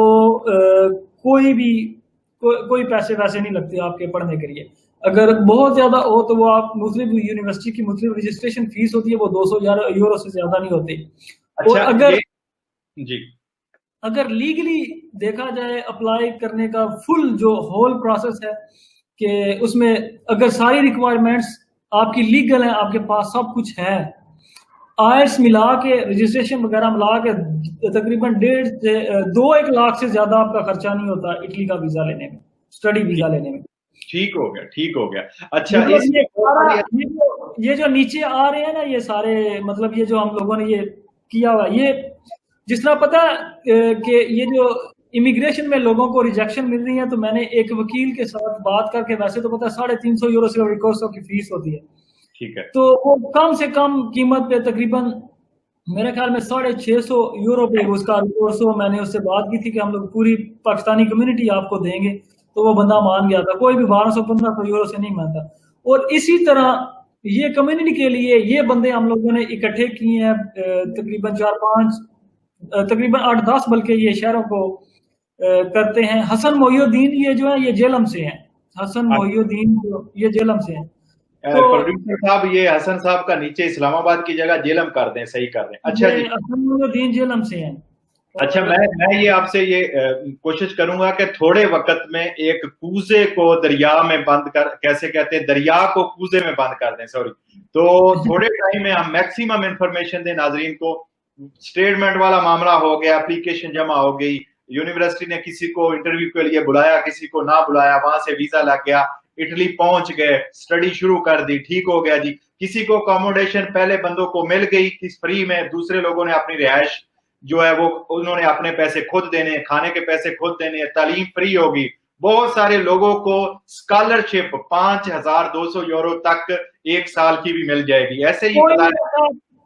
कोई पैसे वैसे नहीं लगते आपके पढ़ने के लिए। अगर बहुत ज्यादा हो तो वो आप मुस्लिम यूनिवर्सिटी की मुस्लिम रजिस्ट्रेशन फीस होती है वो 200 यूरो से ज्यादा नहीं होती। अच्छा, और जी अगर लीगली देखा जाए अप्लाई करने का फुल जो होल प्रोसेस है कि उसमें अगर सारी रिक्वायरमेंट्स आपकी लीगल है, आपके पास सब कुछ है, आयल्स मिला के रजिस्ट्रेशन वगैरह मिला के तकरीबन 1.5 से 2-1 लाख से ज्यादा आपका खर्चा नहीं होता इटली का वीजा लेने में, स्टडी वीजा लेने में। ठीक हो गया, ठीक हो गया। अच्छा, ये जो नीचे आ रहे हैं ना ये सारे, मतलब ये जो हम लोगों ने ये किया हुआ, ये जिस तरह पता कि ये जो इमिग्रेशन में लोगों को रिजेक्शन मिल रही है, तो मैंने एक वकील के साथ बात करके, वैसे तो पता 350 यूरो से रिकोर्सो की फीस होती है, ठीक है, तो वो कम से कम कीमत पे तकरीबन मेरे ख्याल में 650 यूरो पे उसका रिकोर्सो। मैंने उससे बात की थी कि हम लोग पूरी पाकिस्तानी कम्युनिटी आपको देंगे, तो वो बंदा मान गया था, कोई भी 1200-1500 यूरो से नहीं मानता। और इसी तरह ये कम्युनिटी के लिए ये बंदे हम लोगों ने इकट्ठे किए हैं, तकरीबन 4-5 तकरीबन 8-10 बल्कि ये शहरों को करते हैं। हसन मोहिउद्दीन ये जो है ये जेलम से हैं, हसन मोहिउद्दीन ये जेलम से हैं। प्रोड्यूसर साहब ये हसन साहब का नीचे इस्लामाबाद की जगह जेलम कर दें, सही कर दें। अच्छा जी, हसन मोहिउद्दीन जेलम से हैं। अच्छा, मैं ये आपसे ये कोशिश करूंगा कि थोड़े वक्त में एक कूजे को दरिया में बंद कर, कैसे कहते हैं, दरिया को कूजे में बंद कर दें, सॉरी, तो थोड़े टाइम में हम मैक्सिमम इंफॉर्मेशन दें नाजरीन को। स्टेटमेंट वाला मामला हो गया, एप्लीकेशन जमा हो गई, यूनिवर्सिटी ने किसी को इंटरव्यू के लिए बुलाया, किसी को ना बुलाया, वहां से वीजा लग गया, इटली पहुंच गए, स्टडी शुरू कर दी, ठीक हो गया जी। किसी को अकोमोडेशन पहले बंदों को मिल गई किस फ्री में, दूसरे लोगों ने अपनी रिहाइश जो है वो उन्होंने अपने पैसे खुद देने, खाने के पैसे खुद देने, तालीम फ्री होगी। बहुत सारे लोगों को स्कॉलरशिप 5,200 यूरो तक 1 साल की भी मिल जाएगी। ऐसे ही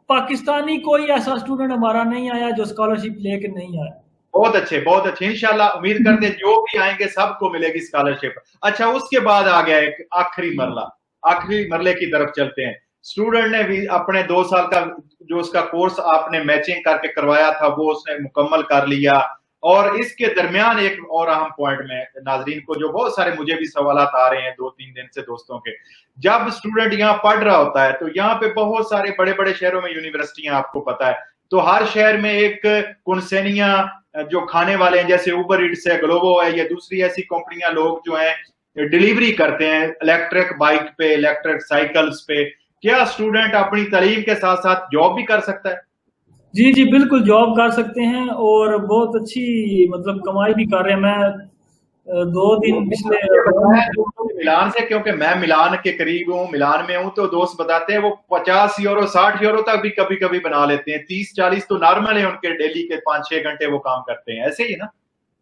पाकिस्तानी कोई ऐसा स्टूडेंट हमारा नहीं आया जो स्कॉलरशिप लेकर नहीं आया। बहुत अच्छे, बहुत अच्छे। इंशाल्लाह उम्मीद करते हैं जो भी आएंगे सबको मिलेगी स्कॉलरशिप। अच्छा, उसके बाद आ गया एक आखिरी मरले की तरफ चलते हैं। स्टूडेंट ने भी अपने 2 साल का जो उसका कोर्स आपने मैचिंग करके करवाया था वो उसने मुकम्मल कर लिया, और इसके दरमियान एक और अहम पॉइंट में नाजरीन को, जो बहुत सारे मुझे भी सवालात आ रहे हैं 2-3 दिन से दोस्तों के, जब स्टूडेंट यहाँ पढ़ रहा होता है तो यहाँ पे बहुत सारे बड़े बड़े शहरों में यूनिवर्सिटियां आपको पता है, तो हर शहर में एक कुनसेनिया जो खाने वाले हैं, जैसे उबर ईट्स है, ग्लोबो है, या दूसरी ऐसी कंपनियां, लोग जो हैं डिलीवरी करते हैं इलेक्ट्रिक बाइक पे, इलेक्ट्रिक साइकिल्स पे, क्या स्टूडेंट अपनी तालीम के साथ साथ जॉब भी कर सकता है? जी जी बिल्कुल, जॉब कर सकते हैं और बहुत अच्छी मतलब कमाई भी कर रहे हैं। मैं 2 दिन पिछले मिलान से, क्योंकि मैं मिलान के करीब हूँ, मिलान में हूँ, तो दोस्त बताते हैं वो 50 यूरो 60 यूरो तक भी कभी कभी बना लेते हैं। 30-40 तो नॉर्मल है उनके, डेली के 5-6 घंटे वो काम करते हैं, ऐसे ही ना?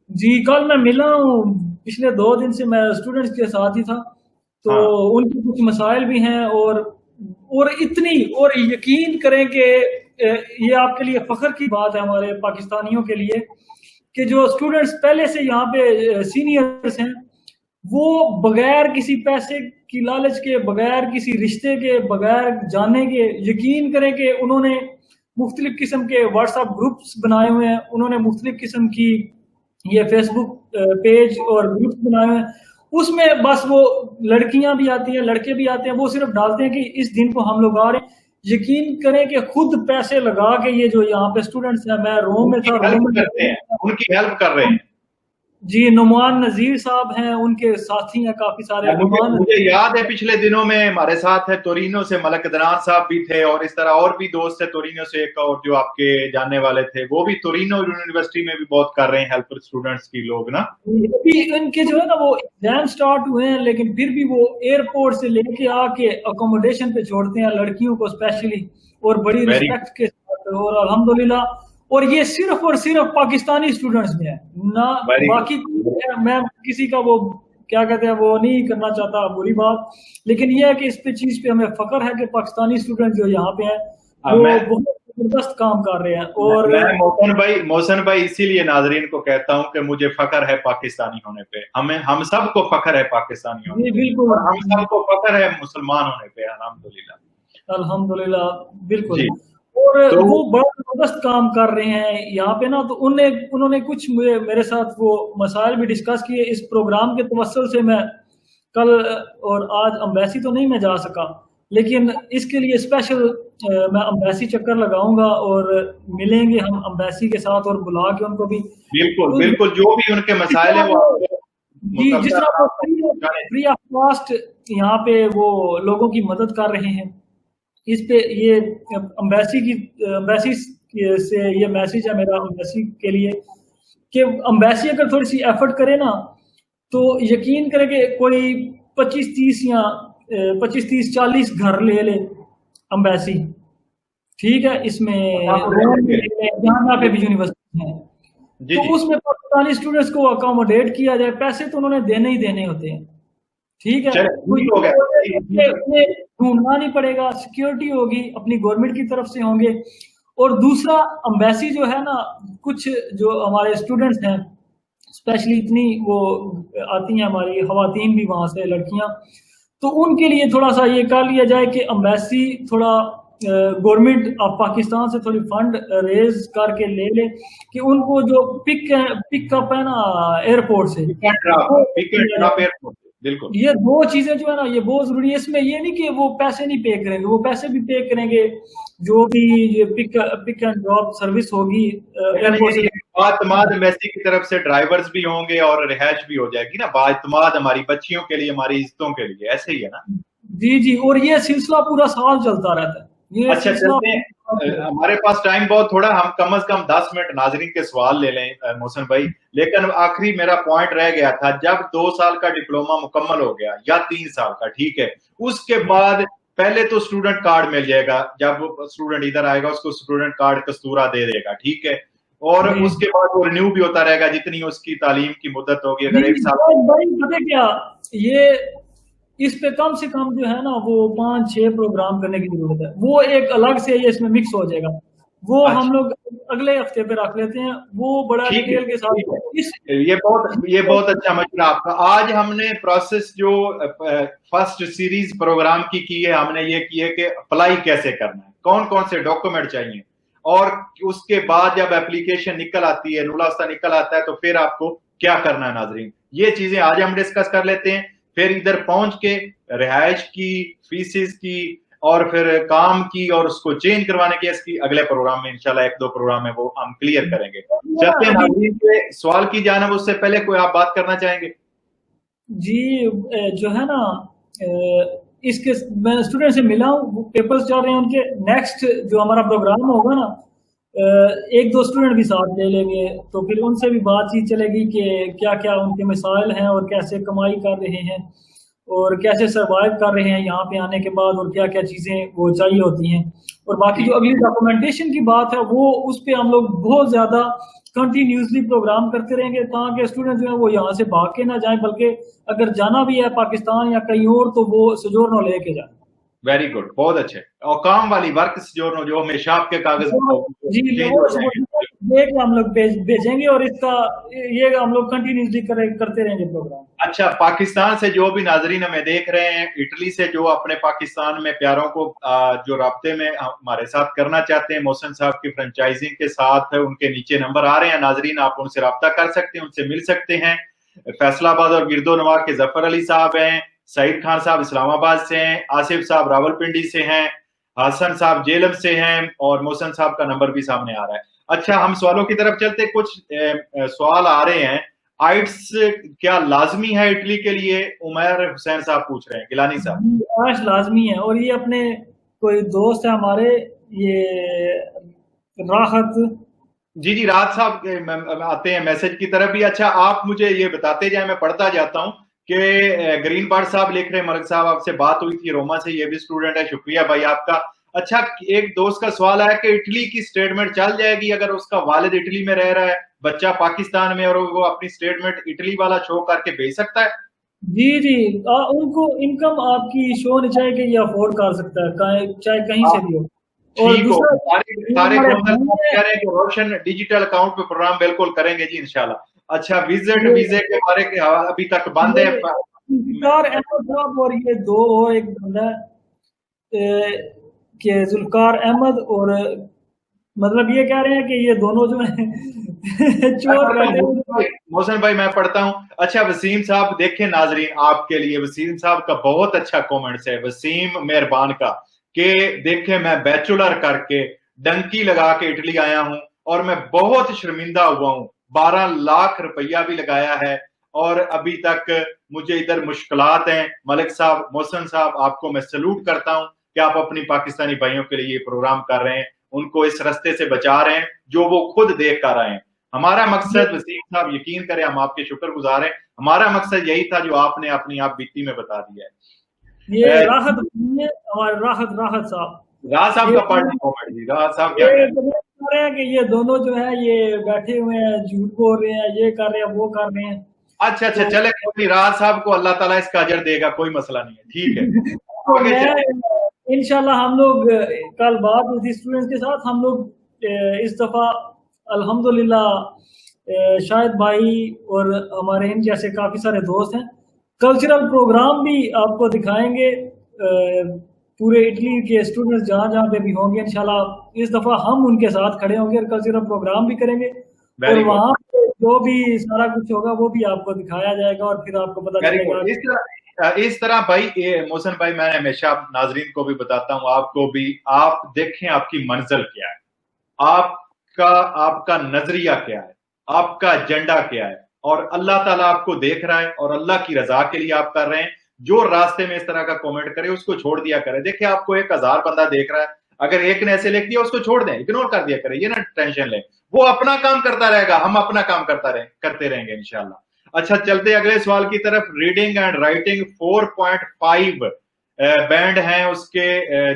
जी, कल मैं मिला हूँ। पिछले 2 दिन से मैं स्टूडेंट्स के साथ ही था, तो हाँ। उनके कुछ मसाइल भी हैं और इतनी और यकीन करें कि ये आपके लिए फख्र की बात है हमारे पाकिस्तानियों के लिए कि जो स्टूडेंट्स पहले से यहाँ पे सीनियर्स हैं, वो बगैर किसी पैसे की लालच के, बगैर किसी रिश्ते के, बगैर जाने के, यकीन करें कि उन्होंने मुख्तलिफ किस्म के व्हाट्सएप ग्रुप्स बनाए हुए हैं, उन्होंने मुख्तलिफ किस्म की ये फेसबुक पेज और ग्रुप्स बनाए हुए हैं। उसमें बस वो लड़कियां भी आती हैं, लड़के भी आते हैं, वो सिर्फ डालते हैं कि इस दिन को हम लोग आ रहे हैं। यकीन करें कि खुद पैसे लगा के ये जो यहाँ पे स्टूडेंट्स हैं, मैं रोम में था, रोम में उनकी हेल्प कर रहे हैं। जी, नुमान नजीर साहब हैं, उनके साथी हैं काफी सारे। मुझे याद है पिछले दिनों में हमारे साथ है तोरिनो से मलक अदनान साहब भी थे, और इस तरह और भी दोस्त है तोरिनो से, एक और जो आपके जानने वाले थे, वो भी तोरिनो यूनिवर्सिटी में भी बहुत कर रहे हैं हेल्प स्टूडेंट्स की लोग ना। अभी इनके जो है ना वो एग्जाम स्टार्ट हुए हैं, लेकिन फिर भी वो एयरपोर्ट से लेके आके अकोमोडेशन पे छोड़ते हैं लड़कियों को स्पेशली, और बड़ी रिस्पेक्ट के साथ, और अल्हम्दुलिल्लाह। और ये सिर्फ और सिर्फ पाकिस्तानी स्टूडेंट्स में है ना, बाकी मैं किसी का वो क्या कहते हैं वो नहीं करना चाहता बुरी बात, लेकिन ये है कि इस पे चीज पे हमें फख्र है कि पाकिस्तानी स्टूडेंट जो यहाँ पे हैं वो बहुत जबरदस्त काम कर रहे हैं। और मोहसन भाई इसीलिए नाजरीन को कहता हूँ कि मुझे फख्र है पाकिस्तानी होने पे, हम सबको फख्र है पाकिस्तानी होने पे, बिल्कुल, हम सबको फख्र है मुसलमान होने पे, अल्हम्दुलिल्लाह अल्हम्दुलिल्लाह, बिल्कुल। और तो वो बड़ा जबरदस्त काम कर रहे हैं यहाँ पे ना, तो उन्होंने कुछ मेरे साथ वो मसाइल भी डिस्कस किए। इस प्रोग्राम के तवस्सुल से मैं कल और आज अम्बेसी तो नहीं मैं जा सका, लेकिन इसके लिए स्पेशल मैं अम्बेसी चक्कर लगाऊंगा और मिलेंगे हम अम्बेसी के साथ और बुला के उनको भी। बिल्कुल बिल्कुल, जो भी उनके मसाइल है वो जी, जिस तरह फ्री ऑफ कॉस्ट यहाँ पे वो लोगों की मदद कर रहे हैं, इस पे ये अम्बेसी से ये मैसेज है मेरा अम्बेसी के लिए कि अम्बेसी अगर थोड़ी सी एफर्ट करे ना, तो यकीन करें कि कोई 25-30 या 25-30-40 घर ले ले अम्बेसी, ठीक है, इसमें यहाँ पे भी यूनिवर्सिटी है, तो उसमें पाकिस्तानी स्टूडेंट्स को अकोमोडेट किया जाए। पैसे तो उन्होंने देने ही देने होते हैं, ठीक है, ढूंढना नहीं पड़ेगा, सिक्योरिटी होगी अपनी गवर्नमेंट की तरफ से होंगे। और दूसरा, अम्बेसी जो है ना, कुछ जो हमारे स्टूडेंट्स हैं स्पेशली इतनी वो आती हैं हमारी खवातीन भी वहां से, लड़कियां, तो उनके लिए थोड़ा सा ये कर लिया जाए कि अम्बेसी थोड़ा गवर्नमेंट ऑफ पाकिस्तान से थोड़ी फंड रेज करके ले ले कि उनको जो पिकअप है ना एयरपोर्ट से, बिल्कुल, ये दो चीजें जो है ना ये बहुत जरूरी है। इसमें ये नहीं कि वो पैसे नहीं पे करेंगे, वो पैसे भी पे करेंगे, जो भी ये पिक एंड ड्रॉप सर्विस होगी एयरपोर्ट से। बातमाद एम्बेसी की तरफ से ड्राइवर्स भी होंगे और रिहाइश भी हो जाएगी ना, बातमाद हमारी बच्चियों के लिए, हमारी इज्जतों के लिए, ऐसे ही है ना? जी जी, और ये सिलसिला पूरा साल चलता रहता है। अच्छा, चलते हैं, हमारे पास टाइम बहुत थोड़ा, हम कम से कम 10 मिनट नाजरीन के सवाल ले लें मोहसन भाई। लेकिन आखिरी मेरा पॉइंट रह गया था, जब 2 साल का डिप्लोमा मुकम्मल हो गया या 3 साल का, ठीक है, उसके बाद पहले तो स्टूडेंट कार्ड मिल जाएगा, जब स्टूडेंट इधर आएगा उसको स्टूडेंट कार्ड कस्तूरा दे देगा, ठीक है, और उसके बाद वो रिन्यू भी होता रहेगा जितनी उसकी तालीम की मुद्दत होगी। अगर 1 साल क्या ये इस पे कम से कम जो है ना वो 5-6 प्रोग्राम करने की जरूरत है, वो एक अलग से ये इसमें मिक्स हो जाएगा, वो हम लोग अगले हफ्ते पे रख लेते हैं, वो बड़ा डिटेल के साथ। ये बहुत अच्छा मशवरा आपका। आज हमने प्रोसेस जो फर्स्ट सीरीज प्रोग्राम की है, हमने ये की है कि अप्लाई कैसे करना है, कौन कौन से डॉक्यूमेंट चाहिए, और उसके बाद जब एप्लीकेशन निकल आती है, नुलास्ता निकल आता है, तो फिर आपको क्या करना है नाजरीन, ये चीजें आज हम डिस्कस कर लेते हैं। फिर इधर पहुंच के रिहाइश की, फीसिस की, और फिर काम की, और उसको चेंज करवाने की, इसकी अगले प्रोग्राम में इंशाल्लाह 1-2 प्रोग्राम में वो हम क्लियर करेंगे। चलते हैं नाज़रीन के सवाल की जानिब, उससे पहले कोई आप बात करना चाहेंगे? जी, जो है ना इसके मैं स्टूडेंट से मिला हूँ, वो पेपर्स चल रहे हैं उनके। नेक्स्ट जो हमारा प्रोग्राम होगा ना, एक दो स्टूडेंट भी साथ ले लेंगे, तो फिर उनसे भी बातचीत चलेगी कि क्या क्या उनके मसाइल हैं और कैसे कमाई कर रहे हैं और कैसे सरवाइव कर रहे हैं यहाँ पे आने के बाद, और क्या क्या चीज़ें वो चाहिए होती हैं। और बाकी जो अगली डॉक्यूमेंटेशन की बात है, वो उस पर हम लोग बहुत ज़्यादा कंटिन्यूसली प्रोग्राम करते रहेंगे, ताकि स्टूडेंट जो है वो यहाँ से भाग के ना जाए, बल्कि अगर जाना भी है पाकिस्तान या कहीं और तो वो सोजोर्नो लेके जाए। वेरी गुड, बहुत अच्छे। और काम वाली वर्क जो हमेशा आपके कागज जी, चेंज हो जाएंगे। ये हम लोग भेजेंगे और इसका ये हम लोग कंटिन्यूसली करते रहेंगे प्रोग्राम। अच्छा, पाकिस्तान से जो भी नाजरीन हमें देख रहे हैं, इटली से जो अपने पाकिस्तान में प्यारों को जो राब्ते में हमारे साथ करना चाहते हैं, मोहसिन साहब की फ्रेंचाइजिंग के साथ, उनके नीचे नंबर आ रहे हैं नाजरीन, आप उनसे राब्ता कर सकते हैं, उनसे मिल सकते हैं। फैसलाबाद और गिरदोनवा के जफर अली साहब हैं, सईद खान साहब इस्लामाबाद से हैं, आसिफ साहब रावलपिंडी से हैं, हसन साहब जेलम से हैं, और मोहसिन साहब का नंबर भी सामने आ रहा है। अच्छा, हम सवालों की तरफ चलते। कुछ सवाल आ रहे हैं। आइट्स क्या लाजमी है इटली के लिए? उमर हुसैन साहब पूछ रहे हैं, गिलानी साहब। आश लाजमी है, और ये अपने कोई दोस्त है हमारे, ये राहत। जी जी, राहत साहब आते हैं मैसेज की तरफ भी। अच्छा, आप मुझे ये बताते जाए, मैं पढ़ता जाता हूँ कि ग्रीन बर्ड साहब लिख रहे हैं, मलिक साहब आपसे बात हुई थी रोमा से, ये भी स्टूडेंट है, शुक्रिया भाई आपका। अच्छा, एक दोस्त का सवाल है कि इटली की स्टेटमेंट चल जाएगी अगर उसका वालिद इटली में रह रहा है, बच्चा पाकिस्तान में, और वो अपनी स्टेटमेंट इटली वाला शो करके भेज सकता है? जी जी, उनको इनकम आपकी शो होनी चाहिए कि ये अफोर्ड कर सकता है, चाहे कहीं से भी हो। और ठीक हो, दूसरा, सारे कह रहे हैं कि रोशन डिजिटल अकाउंट पे प्रोग्राम बिल्कुल करेंगे जी इंशाल्लाह। अच्छा, विजिट वीजे के बारे में अभी तक बंद है। जुल्फकार अहमद साहब और ये दो और एक बंदा कि जुल्फकार अहमद, और मतलब ये कह रहे हैं कि ये दोनों जो है चोर बैठे हुए। मोहसिन भाई मैं पढ़ता हूँ। अच्छा, वसीम साहब देखें नाजरीन, आपके लिए वसीम साहब का बहुत अच्छा कमेंट्स है, वसीम मेहरबान का, कि देखें मैं बैचलर करके डंकी लगा के इटली आया हूं और मैं बहुत शर्मिंदा हुआ हूं, 12 लाख रुपया भी लगाया है और अभी तक मुझे इधर मुश्किलात हैं। मलिक साहब, मोहसिन साहब, आपको मैं सलूट करता हूं कि आप अपनी पाकिस्तानी भाइयों के लिए ये प्रोग्राम कर रहे हैं, उनको इस रास्ते से बचा रहे हैं जो वो खुद देख कर आए हैं। हमारा मकसद, वसीम साहब यकीन करें, हम आपके शुक्रगुजार हैं, हमारा मकसद यही था जो आपने अपनी आप बीती में बता दिया है। ये राहत हमारे राहत साहब, राज साहब का पार्टी कॉमेंट जी, राज साहब क्या कह रहे हैं कि ये दोनों जो है ये बैठे हुए हैं, झूठ बोल रहे हैं, ये कर रहे हैं, वो कर रहे हैं। अच्छा अच्छा, तो, चले कोई राज साहब को अल्लाह ताला इसका अजर देगा, कोई मसला नहीं है, ठीक है। तो इंशाल्लाह हम लोग कल बात हुई थी स्टूडेंट्स के साथ, हम लोग इस दफा अल्हम्दुलिल्लाह शायद भाई और हमारे इन जैसे काफी सारे दोस्त हैं, कल्चरल प्रोग्राम भी आपको दिखाएंगे। पूरे इटली के स्टूडेंट्स जहाँ जहाँ पे भी होंगे, इंशाल्लाह इस दफा हम उनके साथ खड़े होंगे और कल्चरल प्रोग्राम भी करेंगे, और वहाँ पे जो भी सारा कुछ होगा वो भी आपको दिखाया जाएगा, और फिर आपको पता चलेगा। इस तरह भाई, मोहसिन भाई, मैं हमेशा नाजरीन को भी बताता हूँ, आपको भी, आप देखें आपकी मंजिल क्या है, आपका नजरिया क्या है, आपका एजेंडा क्या है, और अल्लाह ताला आपको देख रहा है और अल्लाह की रजा के लिए आप कर रहे हैं। जो रास्ते में इस तरह का कमेंट करे उसको छोड़ दिया करे। देखिए, आपको 1000 बंदा देख रहा है, अगर एक ने ऐसे लिख दिया उसको छोड़ दें, इग्नोर कर दिया करे, ये ना टेंशन लें, वो अपना काम करता रहेगा, हम अपना काम करते रहेंगे इंशाल्लाह। अच्छा, चलते अगले सवाल की तरफ। रीडिंग एंड राइटिंग 4.5 बैंड हैं उसके,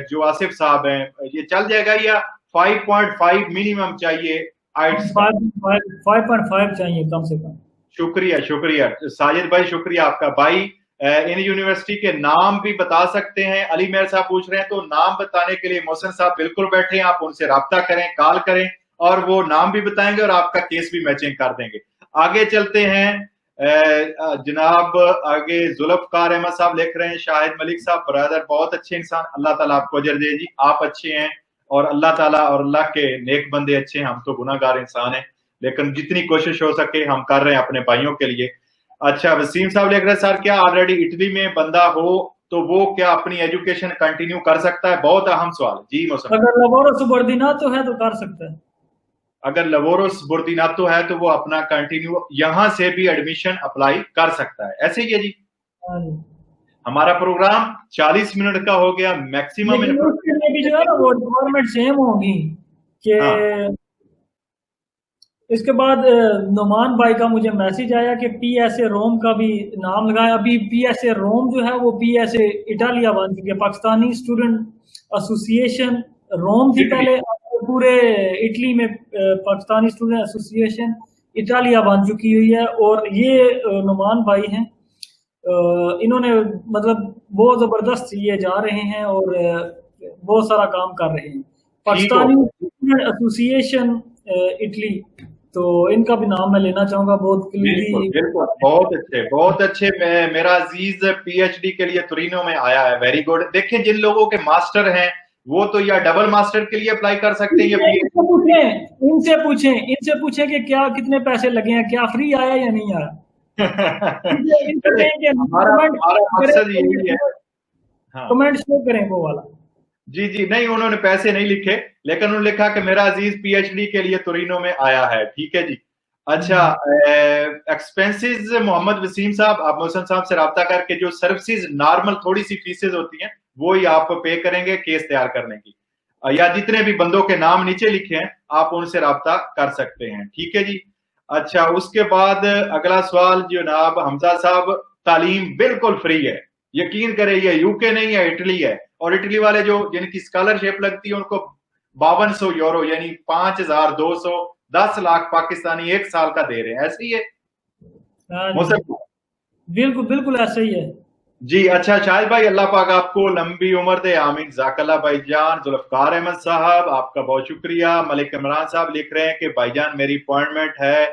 जो आसिफ साहब हैं, ये चल जाएगा या 5.5 मिनिमम चाहिए? 5.5 चाहिए कम से कम। शुक्रिया शुक्रिया साजिद भाई, शुक्रिया आपका भाई। इन यूनिवर्सिटी के नाम भी बता सकते हैं? अली मेहर साहब पूछ रहे हैं, तो नाम बताने के लिए मोहसिन साहब बिल्कुल बैठे हैं, आप उनसे राब्ता करें, कॉल करें, और वो नाम भी बताएंगे और आपका केस भी मैचिंग कर देंगे। आगे चलते हैं जनाब, आगे जुल्फकार अहमद साहब लिख रहे हैं, शाहिद मलिक साहब ब्रदर बहुत अच्छे इंसान, अल्लाह ताला आपको अजर दे जी, आप अच्छे हैं और अल्लाह ताला और अल्लाह के नेक बंदे अच्छे हैं, हम तो गुनाहगार इंसान हैं, लेकिन जितनी कोशिश हो सके हम कर रहे हैं अपने भाइयों के लिए। अच्छा, वसीम साहब लिख रहे हैं, सर क्या ऑलरेडी इटली में बंदा हो तो वो क्या अपनी एजुकेशन कंटिन्यू कर सकता है? बहुत अहम सवाल जी। मौसम, अगर लबोरो सुबर्दिनातो है तो कर सकता है। अगर लवोरो सुबर्दिनातो है तो वो अपना कंटिन्यू यहां से भी एडमिशन अप्लाई कर सकता है, ऐसे ही है जी। हमारा प्रोग्राम 40 मिनट का हो गया मैक्सिमम। लेकिन उसके लिए भी जो है ना वो रिक्वायरमेंट सेम होगी कि हाँ इसके बाद नुमान भाई का मुझे मैसेज आया कि पीएसए रोम का भी नाम लगाया। अभी पीएसए रोम जो है वो पीएसए इटालिया बन चुकी है, पाकिस्तानी स्टूडेंट एसोसिएशन रोम थी जी जी पहले, अब पूरे इटली में पाकिस्तानी स्टूडेंट एसोसिएशन इटालिया बन चुकी हुई है। और ये नुमान भाई हैं, इन्होंने मतलब बहुत जबरदस्त ये जा रहे हैं और बहुत सारा काम कर रहे हैं। ठीक हो पाकिस्तानी स्टूडेंट एसोसिएशन इटली, तो इनका भी नाम मैं लेना चाहूंगा, बहुत बिल्कुल कलीदी। बिल्कुल, बहुत अच्छे बहुत अच्छे। मेरा अजीज पीएचडी के लिए तुरीनो में आया है, वेरी गुड। देखिए जिन लोगों के मास्टर हैं वो तो या डबल मास्टर के लिए अप्लाई कर सकते हैं या इनसे पूछें, इनसे पूछें कि क्या कितने पैसे लगे हैं, क्या फ्री आया या नहीं आया। इनसे चले, कहें कि हमारा हमारा मकसद यही है। हाँ कमेंट शो करें वो वाला। जी जी, नहीं उन्होंने पैसे नहीं लिखे, लेकिन उन्होंने लिखा कि मेरा अजीज पीएचडी के लिए तुरीनो में आया है। ठीक है जी। अच्छा, एक्सपेंसेस मोहम्मद वसीम साहब, आप मोहसन साहब से रब्ता करके जो सर्विसेज नॉर्मल थोड़ी सी फीसेज होती हैं वो ही आप पे करेंगे केस तैयार करने की, या जितने भी बंदों के नाम नीचे लिखे हैं आप उनसे रब्ता कर सकते हैं। ठीक है जी। अच्छा, उसके बाद अगला सवाल जनाब हमजा साहब, तालीम बिल्कुल फ्री है, यकीन करें, ये यूके नहीं है, इटली है। और इटली वाले जो जिनकी स्कॉलरशिप लगती है उनको 5200 यूरो यानी 5210 लाख पाकिस्तानी एक साल का दे रहे हैं, ऐसे ही है हाँ जी, मुसलमान। बिल्कुल बिल्कुल ऐसा ही है। जी अच्छा, शाहिद भाई अल्लाह पाक आपको लंबी उम्र दे, आमीन। जाकल्ला भाईजान। जुल्फकार अहमद साहब आपका बहुत शुक्रिया। मलिक इमरान साहब लिख रहे हैं कि भाईजान मेरी अपॉइंटमेंट है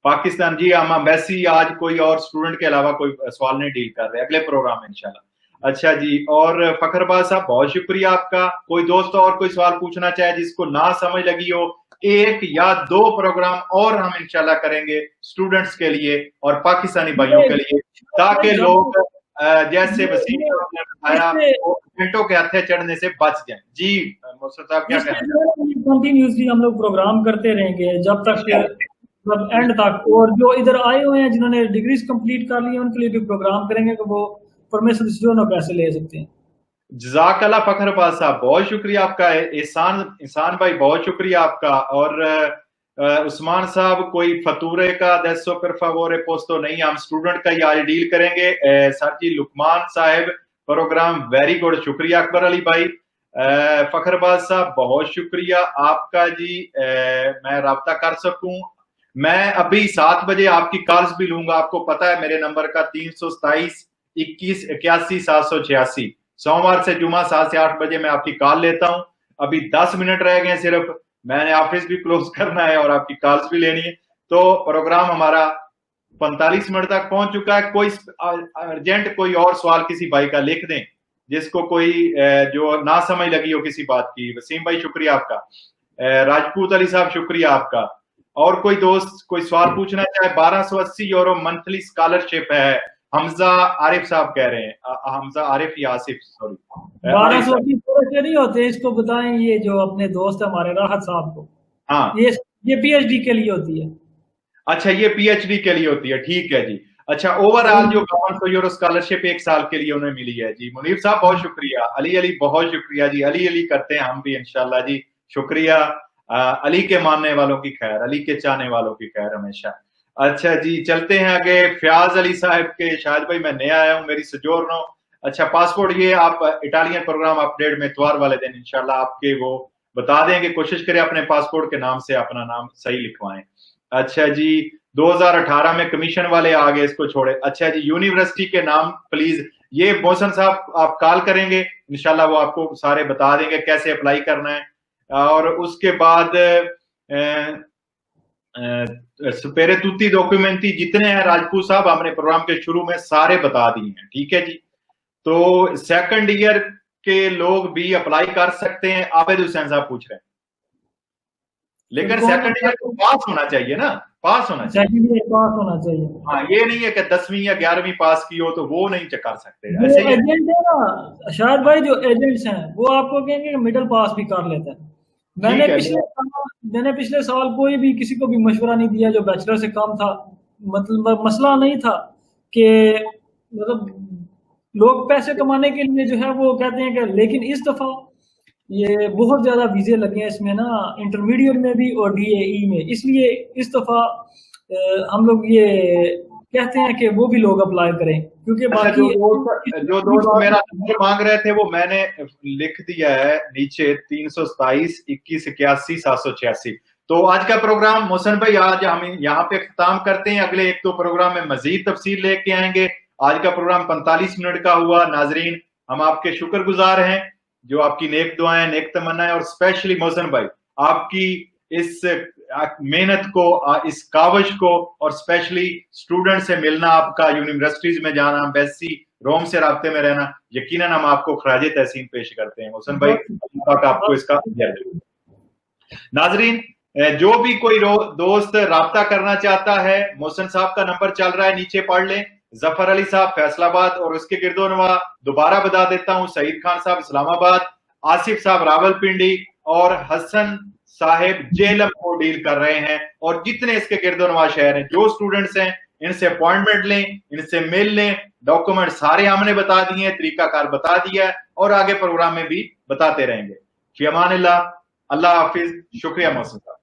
पाकिस्तान। जी हम एम्बेसी आज कोई और स्टूडेंट के अलावा कोई सवाल नहीं डील कर रहे, अगले प्रोग्राम में इंशाल्लाह। अच्छा जी, और फखरबाज साहब बहुत शुक्रिया आपका। कोई दोस्त और कोई सवाल पूछना चाहे जिसको ना समझ लगी हो, एक या दो प्रोग्राम और हम इंशाल्लाह करेंगे स्टूडेंट्स के लिए और पाकिस्तानी भाइयों के लिए, ताकि लोग जैसे वसीम साहब ने बताया घंटों के हथे चढ़ने से बच जाए। जी मोहसिन साहब क्या कहना कंटिन्यूसली हम लोग प्रोग्राम करते रहेंगे जब तक मतलब एंड तक। और जो इधर आए हुए हैं जिन्होंने डिग्रीज कंप्लीट कर ली है उनके लिए भी प्रोग्राम करेंगे कि वो परमिशन से जो ना पैसे ले सकते हैं। जज़ाकल्लाह फखरबाज साहब, बहुत शुक्रिया आपका। इंसान भाई बहुत शुक्रिया आपका। और उस्मान साहब, कोई फतूरे का दसो पर favore पोस्तो नहीं, हम स्टूडेंट का ही आज डील करेंगे। सर जी लुकमान साहब प्रोग्राम वेरी गुड, शुक्रिया। अकबर अली भाई, फखरबाज साहब बहुत शुक्रिया आपका जी। मैं राब्ता कर सकूं, मैं अभी 7 बजे आपकी कॉल्स भी लूंगा। आपको पता है मेरे नंबर का 327 21 81 786। सोमवार से जुमा 7 से 8 बजे मैं आपकी कॉल लेता हूं। अभी 10 मिनट रह गए सिर्फ, मैंने ऑफिस भी क्लोज करना है और आपकी कॉल्स भी लेनी है। तो प्रोग्राम हमारा 45 मिनट तक पहुंच चुका है। कोई अर्जेंट कोई और सवाल किसी भाई का लिख दें जिसको कोई जो ना समझ लगी हो किसी बात की। वसीम भाई शुक्रिया आपका। राजपूत अली साहब शुक्रिया आपका। और कोई दोस्त कोई सवाल पूछना चाहे, 1280 यूरो मंथली स्कॉलरशिप है, हमजा आरिफ साहब कह रहे हैं। हमजा आरिफ या आसिफ, सॉरी। 1200 की थोड़े नहीं होते, इसको बताएं ये जो अपने दोस्त है हमारे राहत साहब को। हाँ ये पीएचडी के लिए होती है। अच्छा, ये पीएचडी के लिए होती है, ठीक है जी। अच्छा, ओवरऑल जो 5200 यूरो स्कॉलरशिप एक साल के लिए उन्हें मिली है जी। मुनीर साहब बहुत शुक्रिया। अली अली बहुत शुक्रिया जी। अली अली करते हैं हम भी इंशाल्लाह जी, शुक्रिया। अली के मानने वालों की खैर, अली के चाहने वालों की खैर हमेशा। अच्छा जी, चलते हैं आगे। फयाज अली साहब के, शायद भाई मैं नया आया हूँ, मेरी सजोरनो। अच्छा, पासपोर्ट ये आप इटालियन प्रोग्राम अपडेट में इतवार वाले दिन इंशाल्लाह आपके वो बता देंगे। कोशिश करें अपने पासपोर्ट के नाम से अपना नाम सही लिखवाएं। अच्छा जी, 2018 में कमीशन वाले आ गए, इसको छोड़े। अच्छा जी, यूनिवर्सिटी के नाम प्लीज, ये मोहसन साहब आप कॉल करेंगे इंशाल्लाह, वो आपको सारे बता देंगे कैसे अप्लाई करना है। और उसके बाद सुपेरे तुती डॉक्यूमेंटी जितने हैं राजपूत साहब हमने प्रोग्राम के शुरू में सारे बता दिए हैं, ठीक है जी। तो सेकंड ईयर के लोग भी अप्लाई कर सकते हैं, आबिद हुसैन साहब पूछ रहे हैं, लेकिन सेकंड ईयर को पास होना चाहिए ना, पास होना चाहिए, सेकंड ईयर पास होना चाहिए। हाँ, ये नहीं है कि 10वीं या 11वीं पास की हो तो वो नहीं कर सकते। जो ऐसे ही एजेंट है ना शायद भाई, जो एजेंट्स हैं वो आपको कहेंगे कि मिडिल पास भी कर लेते हैं। मैंने पिछले साल कोई भी किसी को भी मशवरा नहीं दिया जो बैचलर से कम था। मतलब मसला नहीं था कि मतलब लोग पैसे कमाने के लिए जो है वो कहते हैं कि, लेकिन इस दफा ये बहुत ज्यादा वीजे लगे हैं इसमें ना, इंटरमीडिएट में भी और डीएई में, इसलिए इस दफा हम लोग ये कहते हैं कि वो भी लोग अप्लाई करें, क्योंकि अच्छा, बाकी जो दोस्त मेरा नंबर मांग रहे थे वो मैंने लिख दिया है नीचे, 327-2181-786। तो आज का प्रोग्राम मोहसिन भाई आज हम यहाँ पे खत्म करते हैं, अगले 1-2 प्रोग्राम में मजीद तफसील लेके आएंगे। आज का प्रोग्राम 45 मिनट का हुआ। नाजरीन, हम आपके शुक्रगुजार हैं जो आपकी नेक दुआएं, नेक तमन्नाएं, और स्पेशली मोहसिन भाई आपकी इस मेहनत को, इस काविश को, और स्पेशली स्टूडेंट से मिलना, आपका यूनिवर्सिटीज में जाना, एम्बेसी रोम से राब्ते में रहना, यकीनन हम आपको खराज तहसीन पेश करते हैं मोहसिन भाई, आपको इसका। नाजरीन, जो भी कोई दोस्त राब्ता करना चाहता है, मोहसिन साहब का नंबर चल रहा है, नीचे पढ़ लें। जफर अली साहब फैसलाबाद और उसके गिरदोनवा दोबारा बता देता हूं, सईद खान साहब इस्लामाबाद, आसिफ साहब रावलपिंडी और हसन साहेब जेलम को डील कर रहे हैं। और जितने इसके गिरदोनवा शहर हैं, जो स्टूडेंट्स हैं, इनसे अपॉइंटमेंट लें, इनसे मिल लें। डॉक्यूमेंट सारे हमने बता दिए, तरीकाकार बता दिया है, और आगे प्रोग्राम में भी बताते रहेंगे। फी अमानिल्लाह, अल्लाह हाफिज। शुक्रिया मोहसिन साहब।